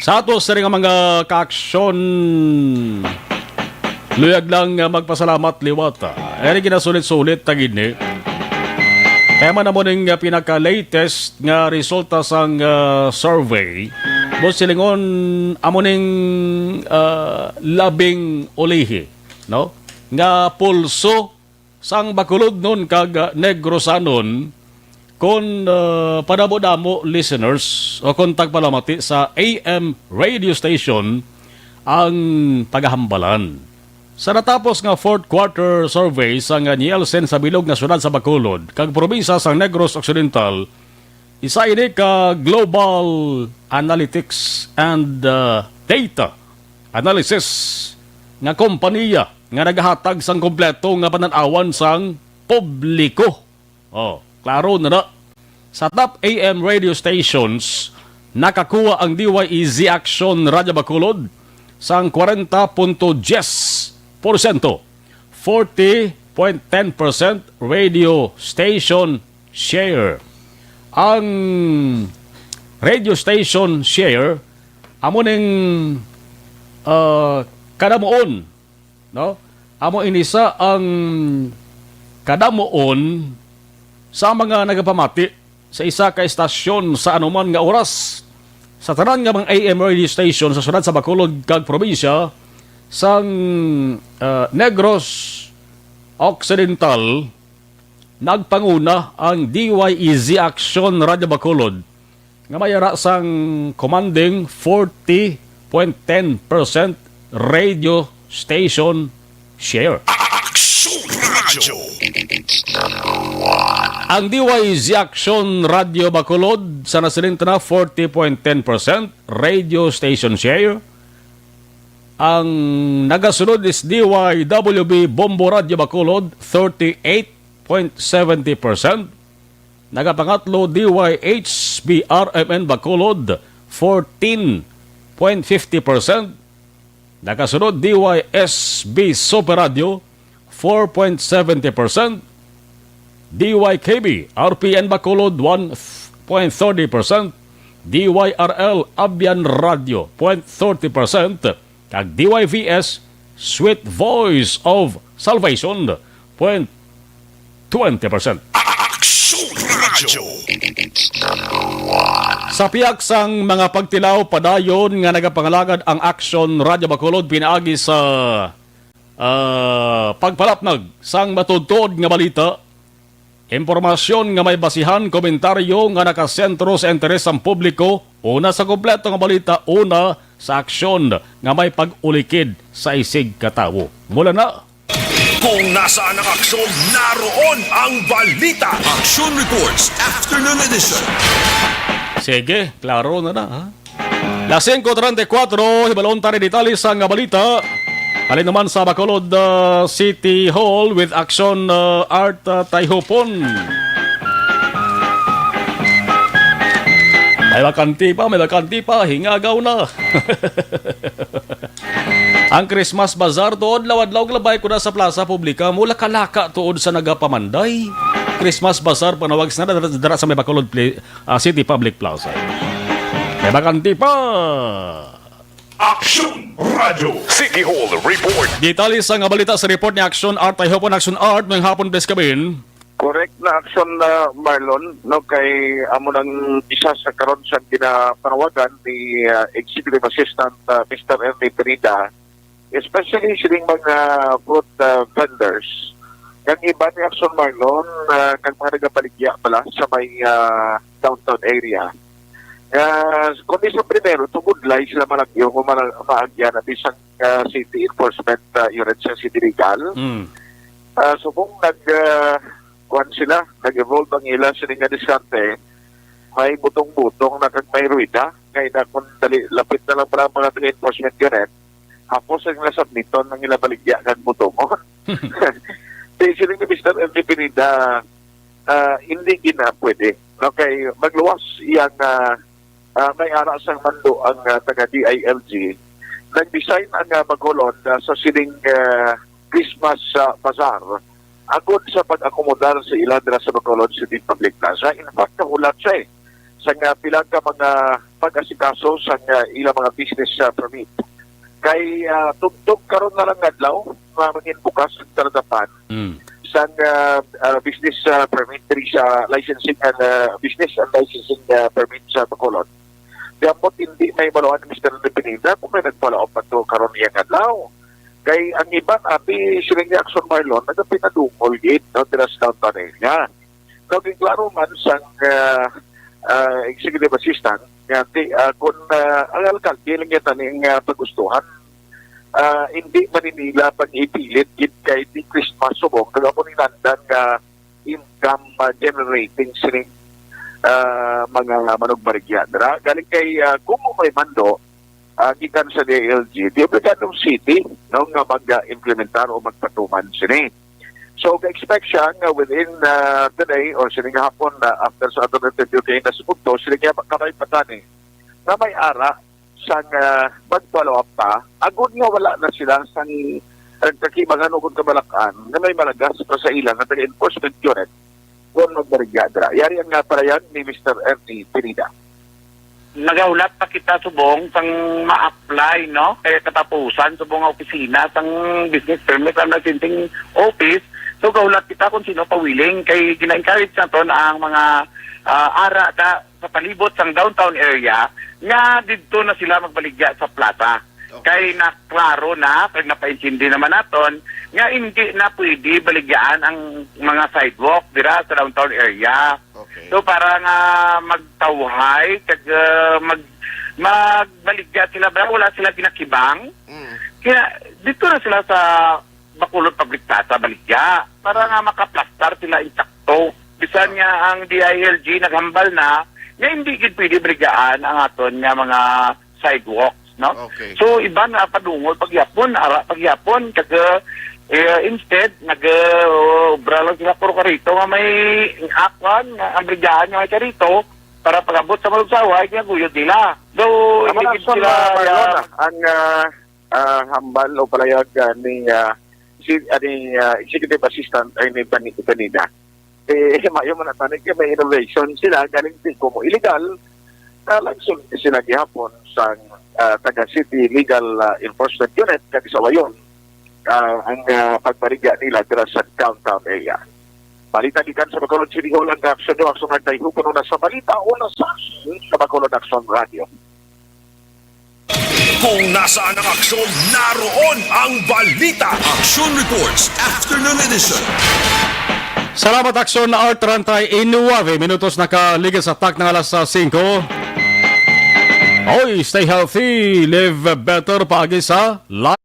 Speaker 2: Sa ato sa ring mga ka-aksyon, luyag lang magpasalamat liwat. Eri ginasulit-sulit tagini. Tema na mo ning pinaka-latest nga resulta sang survey. Boss silingon amo ning labing ulihi, no? Nga pulso sang Bacolod nun kag Negrosanon kung padamo-damo listeners o kung tagpalamati sa AM radio station ang paghahambalan. Sa natapos nga fourth quarter survey sa nga Nielsen sa bilog nga syudad sa Bacolod kag probinsya sa Negros Occidental, isa ini ka global analytics and data analysis nga kompanya nga nagahatag sang kompleto nga pananawan sang publiko. Klaro na. Sa top AM radio stations, nakakuha ang DYEZ Action Radio Bacolod sang 40.10%, 40.10% radio station share. Ang radio station share, amo ning kadamuon, no? Amo inisa ang kadamuon sa mga nagapamati sa isa ka estasyon sa anuman nga oras sa tanan nga mga AM radio station sa syudad sa Bacolod kag probinsya sang Negros Occidental, nagpanguna ang DYEZ Action Radio Bacolod nga mayara sang commanding 40.10% radio station share.
Speaker 4: Action Radio.
Speaker 2: Ang DYEZ Action Radio Bacolod sa nasilento na 40.10% radio station share. Ang nagasunod is DYWB Bombo Radio Bacolod 38.70%. Nagapangatlo DYHB RMN Bacolod 14.50%. Nagasunod DYSB Super Radio 4.70%. DYKB RPN Bacolod 1.30%, DYRL Abian Radio 0.30%, kag DYVS Sweet Voice of Salvation 0.20%.
Speaker 4: Action Radio.
Speaker 2: Sa piyak sang mga pagtilaw padayon nga nagapangalagad ang Action Radio Bacolod pinaagi sa pagpalapnag sang matudtod nga balita. Impormasyon nga may basihan, komentaryo nga nakasentro sa interes ng publiko, una sa kompleto nga balita, una sa aksyon nga may pag-ulikid sa isig katawo. Mula na.
Speaker 4: Kung nasaan ang aksyon, naroon ang balita. Action Reports Afternoon Edition.
Speaker 2: Sige, klaro na na. Ha? Las 5:34, hibalon tari detalye sa nga balita. Halin naman sa Bacolod City Hall with Action Art Taihopon. May bakanti pa, hingagaw na. Ang Christmas Bazaar doon, lawad-law glabay ko na sa plaza publika, mula kalaka tuod sa nagapamanday. Christmas Bazaar, panawag na dara sa may Bacolod City Public Plaza. May bakanti pa!
Speaker 4: Action Radio City Hall Report.
Speaker 2: Detalis ang balita sa report ni Action Art. Ay hapon Action Art, may hapon bes kabin.
Speaker 7: Correct na action na Marlon no kay amo nang isa sa karon sa ginapanawagan ni Executive Assistant Mr. Ernie Perida, especially sining mga fruit vendors. Kang iba ni action Marlon kang mga nagapaligya pala sa may downtown area. Kundi sa primero, tugudlay sila malagyo kung maagyan at isang city enforcement unit sa City Legal. So kung kuhan sila, nag-evolve ang ila sa nga diskante, may butong-butong na kag may ruida, kaya na kung lapit na lang para mga enforcement unit, hapos ang nasabniton ng ila baligya kag butong. Kaya sila ni Mr. Ernie Pinida, hindi gina pwede. Okay, magluwas iyang may aras ang mando ang taga-DILG. Nag-design ang Bacolod sa siling Christmas Bazaar agod sa pag-akomodar sa ilan sa Bacolod City Public Plaza. In fact, nahulat siya sa pilang ka mga pag-asikaso sa ilang mga business permit. Kay tugtog karon na lang adlaw, maging bukas ang taradapan sa business permit sa licensing and business and licensing permit sa Bacolod. Diamot hindi may maluan ni Mr. Pinida kung may nagpalaop pa ito karon iyang adlaw. Kay ang iban api siling ni Action Marlon nagapinadungol gate no sa downtown area. Naging klaro man sang executive assistant ngati kung ang alkalde lang yata ning pagustuhan hindi maninila pag ipilit gid kay di Christmas subong kagapon ni nandan nga income generating sining mga manugbarigya dra galing kay kung may mando gikan sa DILG, di obligadong city no, nga mag-implementar o magpatuman sini. So, ka-expect siya nga within today or sining hapon after sa other interview na sa punto, sining kamay patani na may ara sang mag-follow up pa, agad nga wala na sila sang kakibangan o kung kabalakan na may malagas pa sa ilang at enforcement unit kung magbarigya. Yari ang nga para yan ni Mr. Ernie Pinida.
Speaker 8: Nagaulat pa kita subong sang ma-apply no kaya katapusan subong nga opisina sang business permit ang licensing office, so gaulat kita kung sino pa willing kay gina-encourage na to na ang mga ara sa palibot sang downtown area nga didto na sila magbaligya sa plaza. Kay naklaro na kay napaintindi naman naton nga hindi na pwede baligyaan ang mga sidewalk dira sa downtown area. Okay. So para nga magtawhay kag magbaligya sila ba wala sila ginakibang. Kaya dito na sila sa Bacolod Public Plaza baligya para nga makaplastar sila intakto. Bisan nga ang DILG naghambal na nga hindi gid pwede baligyaan ang aton nga mga sidewalk. No? Okay. So iba na padungol pagyapon, ara pagyapon kag instead nag-bralo sila puro karito nga may akwan nga ang brigahan nga may karito para pagabot sa malugsaway kaya guyod nila. So hindi sila
Speaker 7: ang hambal o palayag ni Executive Assistant ay ni Panida. Mayo man natanig may innovation sila galing ko mo illegal langsung sila gihapon sa taga City Legal Enforcement Unit kag sa wayon ang pagbarigya nila dira sa downtown area. Balita gikan sa Bacolod City Hall ang action do action ng tayo kuno na sa balita o na sa Bacolod Action Radio.
Speaker 4: Kung nasaan ang aksyon, naroon ang balita. Action Reports Afternoon Edition.
Speaker 2: Salamat Action Art 39 minutos nakaligas sa tak ng alas 5. Oy, stay healthy, live better pagi sa life.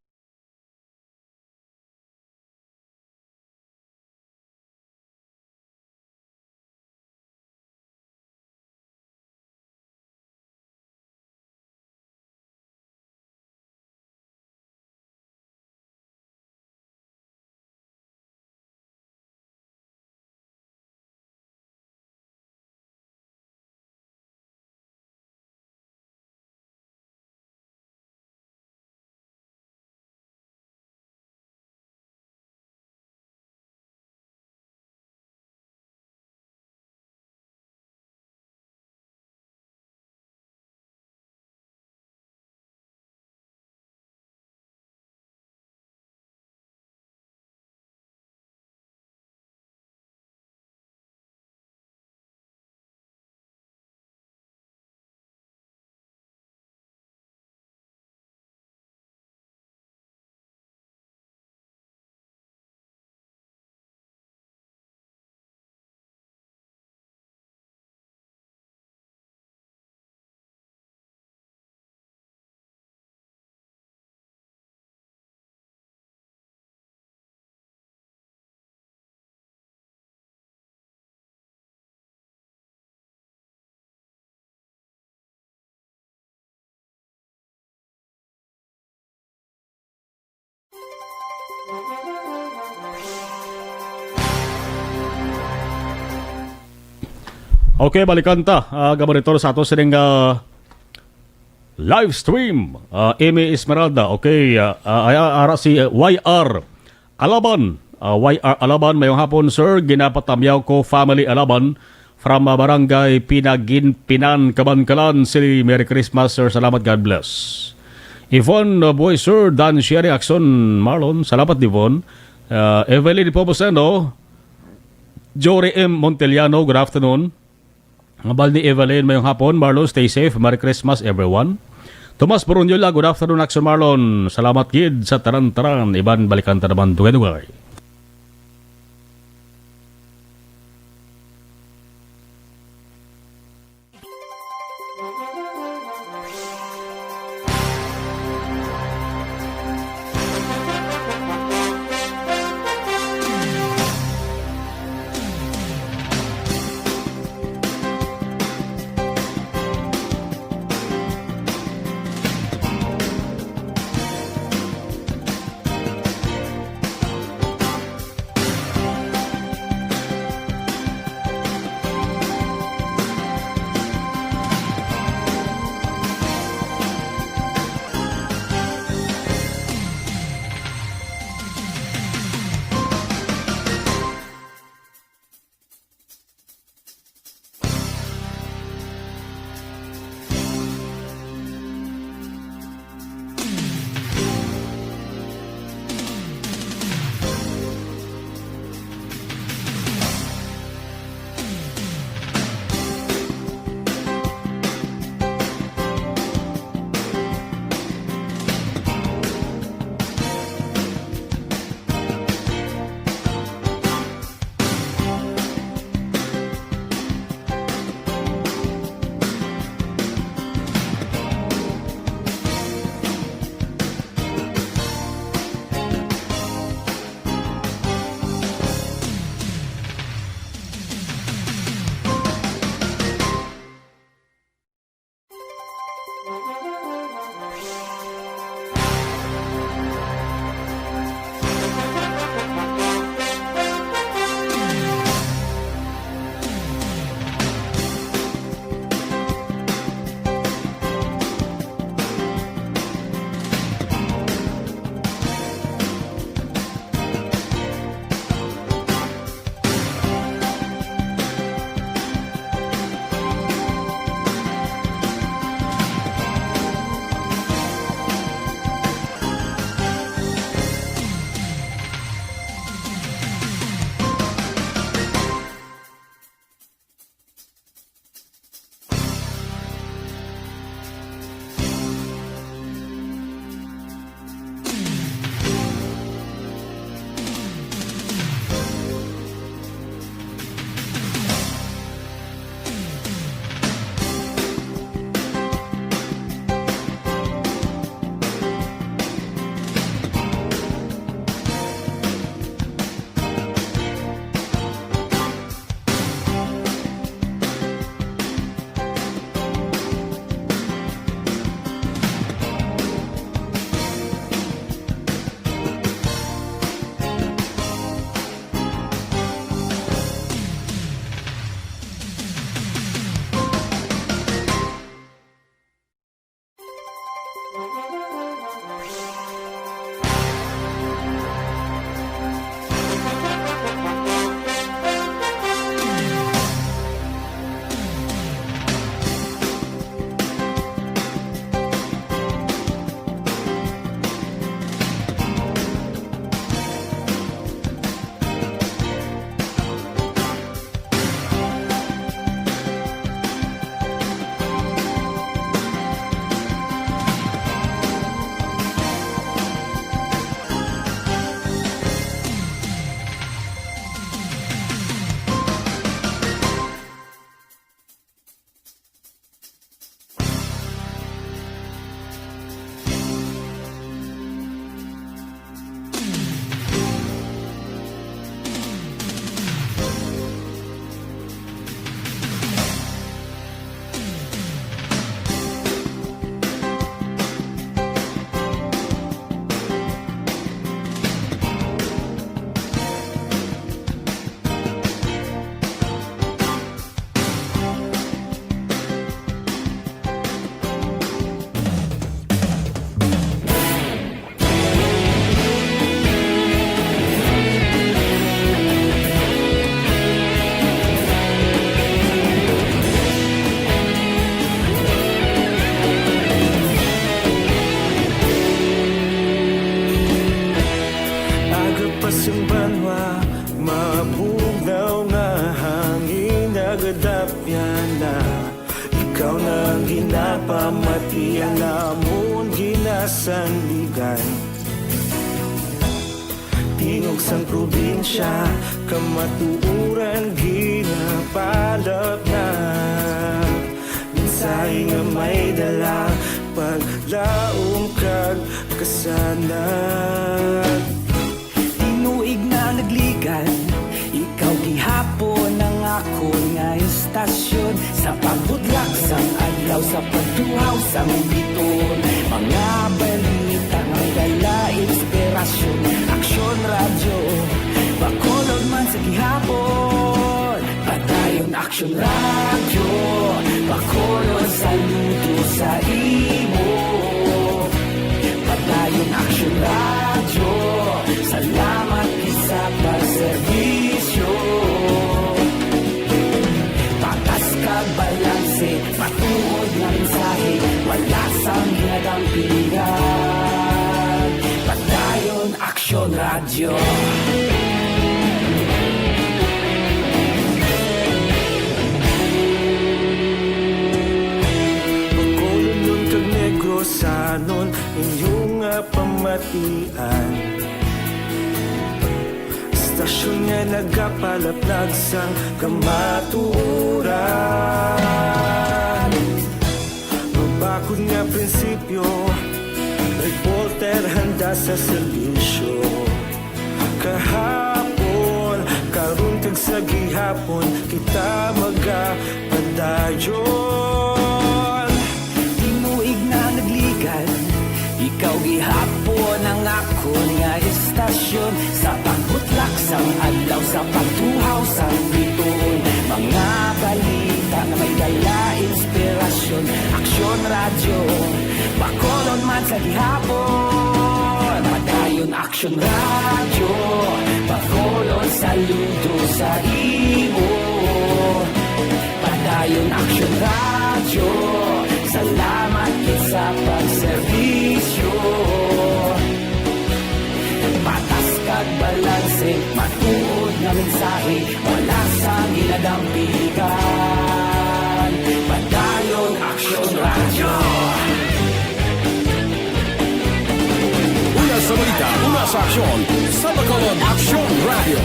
Speaker 2: Okay, balikan ta. Gabaritor sa ato sining live stream. Amy Esmeralda. Okay, ara si YR Alaban. YR Alaban, mayong hapon sir. Ginapatamyaw ko family Alaban from Barangay Pinaginpinan, Kabankalan City. Merry Christmas sir. Salamat, God bless. Yvonne Boy sir, Dan Sherry Axon Marlon. Salamat Yvonne. Evelyn Poboseno, Jory M. Monteliano, good afternoon. Ngabal ni Evelyn, mayong hapon. Marlon, stay safe. Merry Christmas, everyone. Tomas Borunyola, good afternoon, Axel Marlon. Salamat, kid, sa taran-taran. Iban, balikan ta naman, dugay-dugay.
Speaker 9: sandigan. Tingog sang probinsya, kamatuuran ginapalap na. Minsay nga may dala, paglaom kag kasanag.
Speaker 10: Tinuig na nagligan, ikaw gihapon ang ako nga istasyon. Sa pagbudlak sang adlaw, sa pagtuhaw sang biton. Mga balita nga dala inspirasyon. Aksyon radyo, bakolod man sa gihapon. Padayon aksyon radyo, bakolod saludo sa imo. Padayon aksyon radyo, salamat isa pagserbisyo. Patas kag balanse, matuod na mensahe, wala sang ginagampingan. Padayon aksyon radyo.
Speaker 9: Bacolod nun kag Negrosanon, inyong pamatian. Stasyon nga nagapalaplag sang kamaturan. Mabakod nga prinsipyo, reporter handa sa serbisyo. Kahapon, karon kag sa gihapon, kita magapadayon.
Speaker 10: Tinuig na nagligan, ikaw gihapon ang ako nga istasyon. Sa pagbutlak sang adlaw, sa pagtuhaw sang biton. Mga balita na may dala inspirasyon. Aksyon radyo, bakolod man sa gihapon. Padayon aksyon radyo, bakolod saludo sa imo. Padayon aksyon radyo, salamat sa pagserbisyo. Patas kag balanse, matuod na mensahe, wala sang ginadampigan. Padayon aksyon radyo.
Speaker 1: Una sa balita, una sa aksyon, sa Bacolod Aksyon Radio.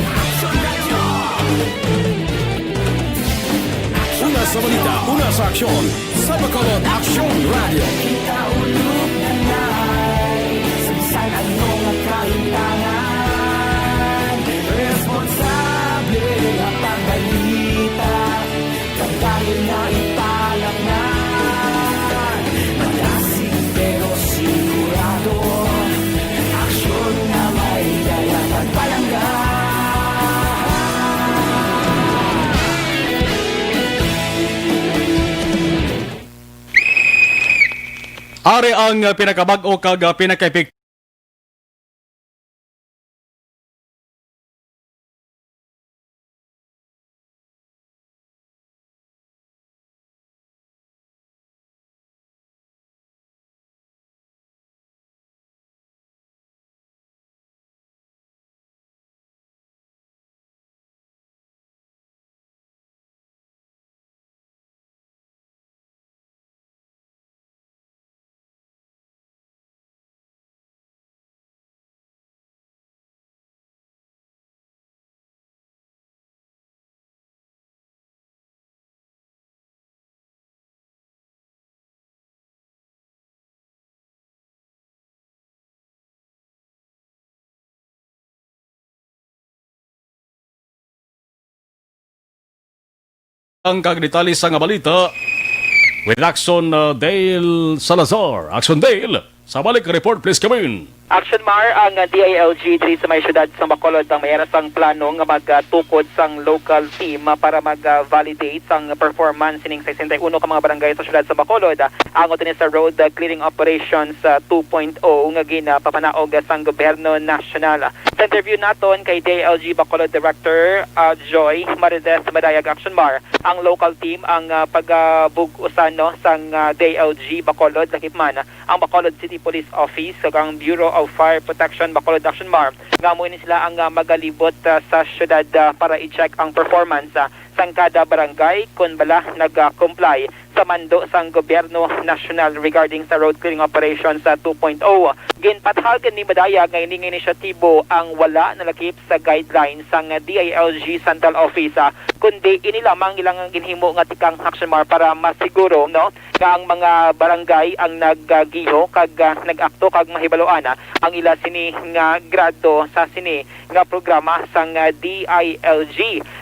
Speaker 1: Una sa balita, una sa aksyon, sa Bacolod Aksyon Radio.
Speaker 10: Kita ulog na na'y Sansan ano nga kahintangan. Responsable nga pagbalita, kagayon na ipalak na. Malasig pero sigurado, aksyon na may dala pagpalangga.
Speaker 2: Ari ang pinakabag-o kag pinaka-epektibo ang kagdetalye sa nga balita with Action Dale Salazar. Action Dale, sa balik report please come in.
Speaker 5: Action Mar, ang DILG diri sa may syudad sa Bacolod ang mayroon sang plano nga magtukod sang local team para mag-validate sang performance ining 61 ka mga barangay sa syudad sa Bacolod. Angot ni sa road clearing operations 2.0 nga ginapapanaog sang gobyerno nasyonal. Sa interview naton kay DILG Bacolod Director Joy Marides Madayag, Action Mar, ang local team ang pag-bug-usan sang DILG Bacolod lakip man ang Bacolod City Police Office ug ang Bureau of Fire Protection Bacolod, Action Mar. Ngamoy ni sila ang magalibot sa syudad para i-check ang performance sang kada barangay kung bala nag-comply sa mando sang gobyerno nasyonal regarding sa road clearing operations sa 2.0. Ginpathagan ni Madayag nga ining inisyatibo ang wala nalakip sa guidelines sang DILG Central Office, kundi ini lamang ilang ginhimo nga tikang action mar para masiguro nga ang mga barangay ang naggiho kag nagakto kag mahibaloan ang ila sini nga grado sa sini nga programa sang DILG.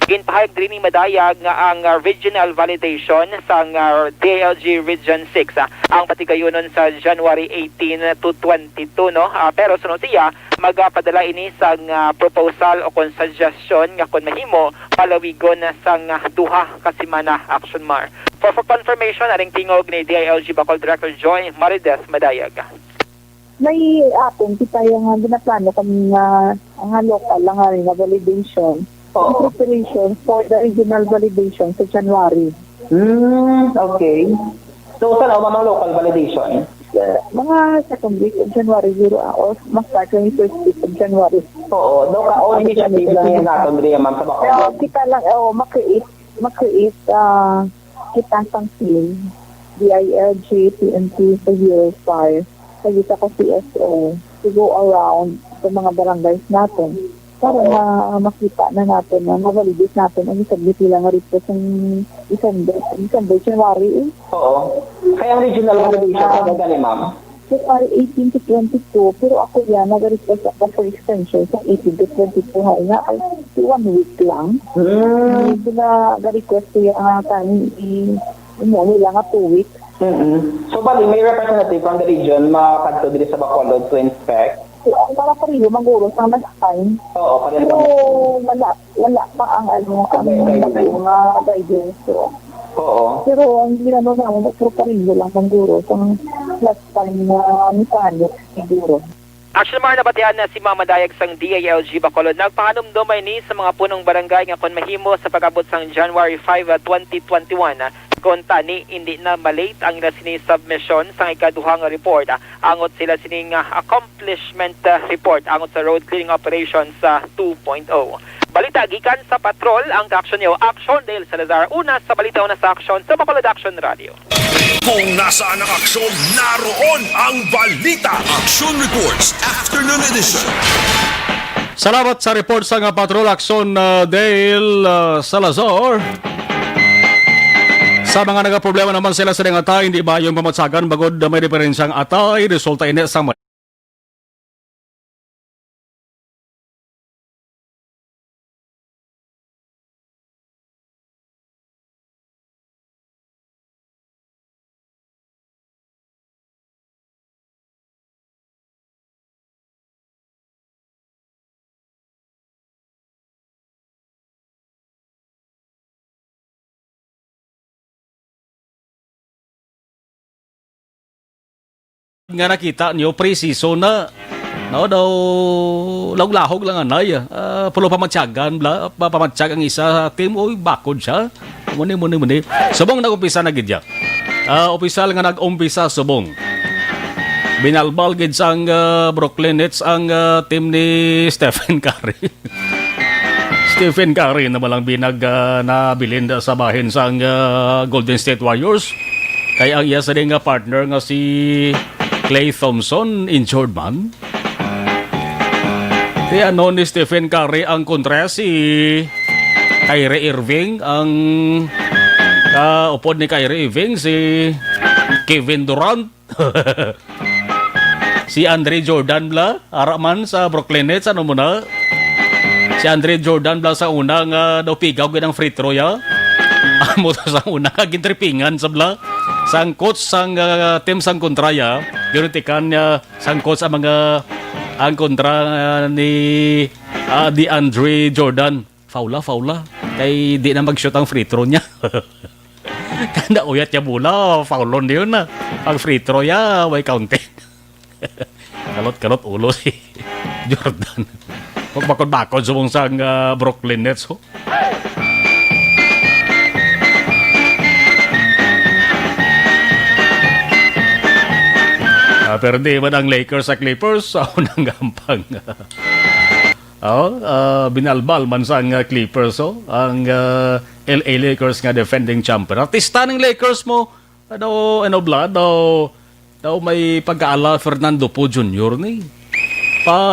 Speaker 5: Ginpahayag din ni Madayag nga ang regional validation sang DILG Region 6 ang patigayonon sa January 18 to 22 pero sunod siya magapadala ini sang proposal o kon suggestion nga kon mahimo palawigon sang duha ka semana action mar. For confirmation aring tingog ni DILG Bacol Director Joy Marides Madayag.
Speaker 11: May atin kita yung ginaplano kami nga local lang nga validation. Preparation for the regional validation sa January.
Speaker 12: Okay. So, saan ako mga local validation?
Speaker 11: Mga second week of January, or mag-start yung first week of January.
Speaker 12: Oo, local initiative lang yan natin rin, ma'am, sa Bacolod.
Speaker 11: Pero kita lang, mag-create kita sang field, DILG, PNP, sa Year 5, sa kita ko CSO, to go around sa mga barangays natin. Para makita na natin, ma-validate natin ang isabit nila nga rito sa December, January.
Speaker 12: Oo. Kaya ang regional validation, ano gani, ma'am?
Speaker 11: January 18 to 22, pero ako yan, nag-request ako for extension sa 18 to 22 nga, ay 1 week lang. Hindi na nag-request ko yung time, nila nga 2 weeks.
Speaker 12: So, bali, may representative from the region makakadto dito sa Bacolod to inspect?
Speaker 11: Para pa rin yung maguro sa last time.
Speaker 12: Oo, pa rin.
Speaker 11: Pero wala pa ang mga guidance.
Speaker 12: Oo.
Speaker 11: Pero ang ginano namin, pero pa rin lang maguro sa last time na mechanic siguro.
Speaker 5: Action mar nabatian na si Mama Dayag sang DILG Bacolod. Nagpanganumdumay ni sa mga punong barangay nga kon mahimo sa pag-abot sang January 5, 2021. Kung tani, hindi na malate ang ila sini submission sa ikaduhang report. Angot sila sining accomplishment report angot sa road clearing operations sa 2.0. Balita gikan sa patrol ang action niyo. Action Dale Salazar. Una sa balita, una sa action sa Bacolod Action Radio.
Speaker 4: Kung nasaan ang aksyon, naroon ang balita. Action Reports Afternoon Edition.
Speaker 2: Salamat sa report sa nga patrol action Dale Salazar. Sa mga nagaproblema naman sila sa nga atay, hindi ba yung pamatsagan bagod may diferensyang atay, resulta ini sa nga nakita niyo pre-season na daw lahog lang anay pulo pamatyagan pamatyag ang isa team oy bakod siya muni subong nag-umpisa na gidya opisyal nga nag-umpisa subong binalbal gid sang Brooklyn Nets ang team ni Stephen Curry. Stephen Curry na malang binag nabilin sa bahin sang Golden State Warriors kaya ang iya sa nga partner nga si Klay Thompson, injured man. Kaya ni Stephen Curry ang kontra si Kyrie Irving. Ang upod ni Kyrie Irving si Kevin Durant. Si Andre Jordan bla, araman sa Brooklyn Nets. Ano muna? Si Andre Jordan bla sa unang daw pigaw ng free throw ya. Amo to sa unang kagintripingan sa bla. Sang coach sang team sang kontra ya. Ginutikan niya sang coach ang kontra ni Andre Jordan. Faula. Kay di na mag-shoot ang free throw niya. Kanda uyat niya mula. Faulon yun na. Ang free throw niya, way counting. Kalot ulo si Jordan. Bakod-bakod sumong sang Brooklyn Nets. Pero di man ang Lakers sa Clippers sa unang gampang. Binalbal man sa Clippers ang LA Lakers nga defending champion. Artista ng Lakers mo Ano blood, daw may pagkaala Fernando Po Jr. ni.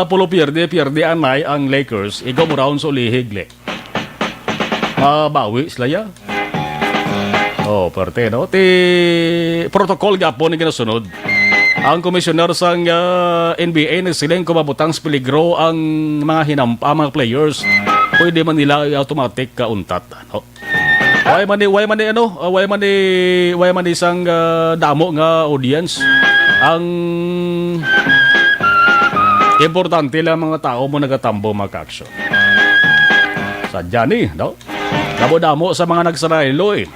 Speaker 2: Pulo pierde anay ang Lakers. Ikaw mo round sa ulihig, le. Mabawi sila ya. Parte, no? Protocol nga po ni ginasunod. Ang komisyoner sa NBA na silang kumabutang sa peligro ang mga mga players. Pwede man nila automatic kauntat, no? Why man isang damo nga audience. Ang importante lang mga tao mo nagatambo mag-action. Sadya ni, no? Damo-damo sa mga nagsaraylo eh.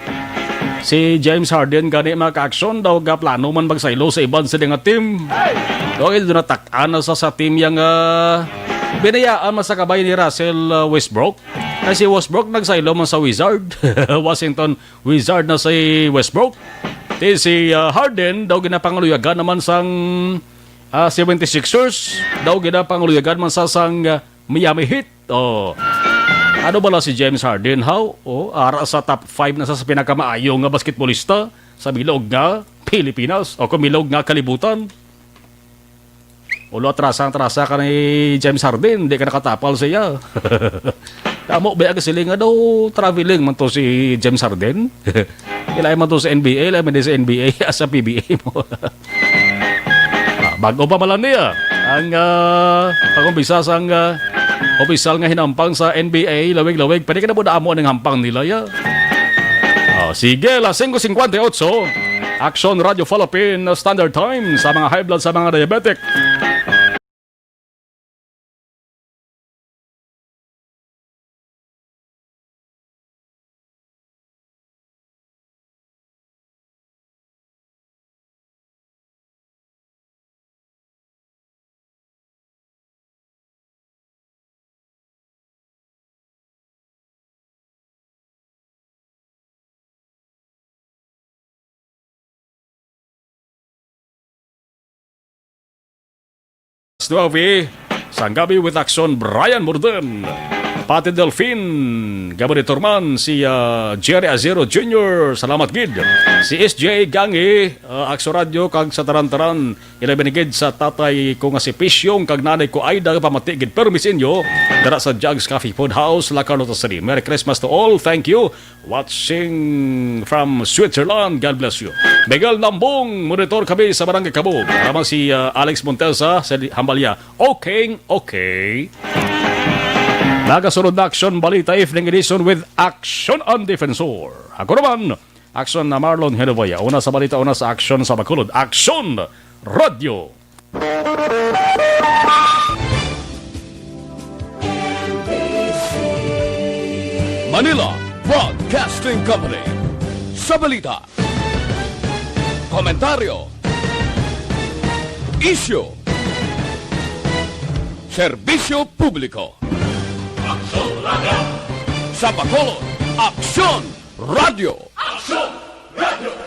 Speaker 2: Si James Harden gani mag-action daw ga plano man magsaylo sa ibang sila nga team. Dahil doon natakaan na sa team yung binayaan masakabay ni Russell Westbrook. Kasi Westbrook nagsaylo man sa Wizard. Washington Wizard na si Westbrook. Si Harden daw ginapangaluyagan naman sang 76ers. Daw ginapangaluyagan man sa sang Miami Heat. Ano bala si James Harden? Ara sa top 5 na sa pinakamaayo nga basketballista sa bilog nga Pilipinas o kumilog nga kalibutan. Ulo atrasa ka ni James Harden, di ka nakatapal siya. Tamo ba ka sila nga daw traveling man to si James Harden? Ilay man to sa NBA, ilay man sa NBA sa PBA mo. Bago pa malan niya ang pag-umpisa sang opisyal nga hinampang sa NBA, lawig-lawig, pwede ka na po naamo ng hampang nila ya. Sige, las 5:58, Action Radio Philippine Standard Time sa mga high blood, sa mga diabetic. Sang gabi with Action Brian Morden, Pati Delphine, Gabri Torman, si Jerry Azero Jr., salamat gid. Si SJ Gangi, Action Radio, kag sa taran-taran, ilabenigid sa tatay ko nga si Pisyong, kag nanay ko Aida, pamatigid permisinyo, dara sa Jugs Coffee Food House, La Carlota City. Merry Christmas to all, thank you. Watching from Switzerland, God bless you. Miguel Nambong, monitor kami sa Barangay Kabog. Ramang si Alex Montesa sa Hambalya. Okay. Nagasunod na Action Balita Evening Edition with Action on Defensor. Ako naman, Action na Marlon Henovaya. Una sa balita, una sa Action sa Bacolod. Action Radio.
Speaker 1: Manila Broadcasting Company. Sa balita, komentaryo, issue, serbisyo publiko. Action Radio. Sa Bacolod, Action Radio. Action Radio.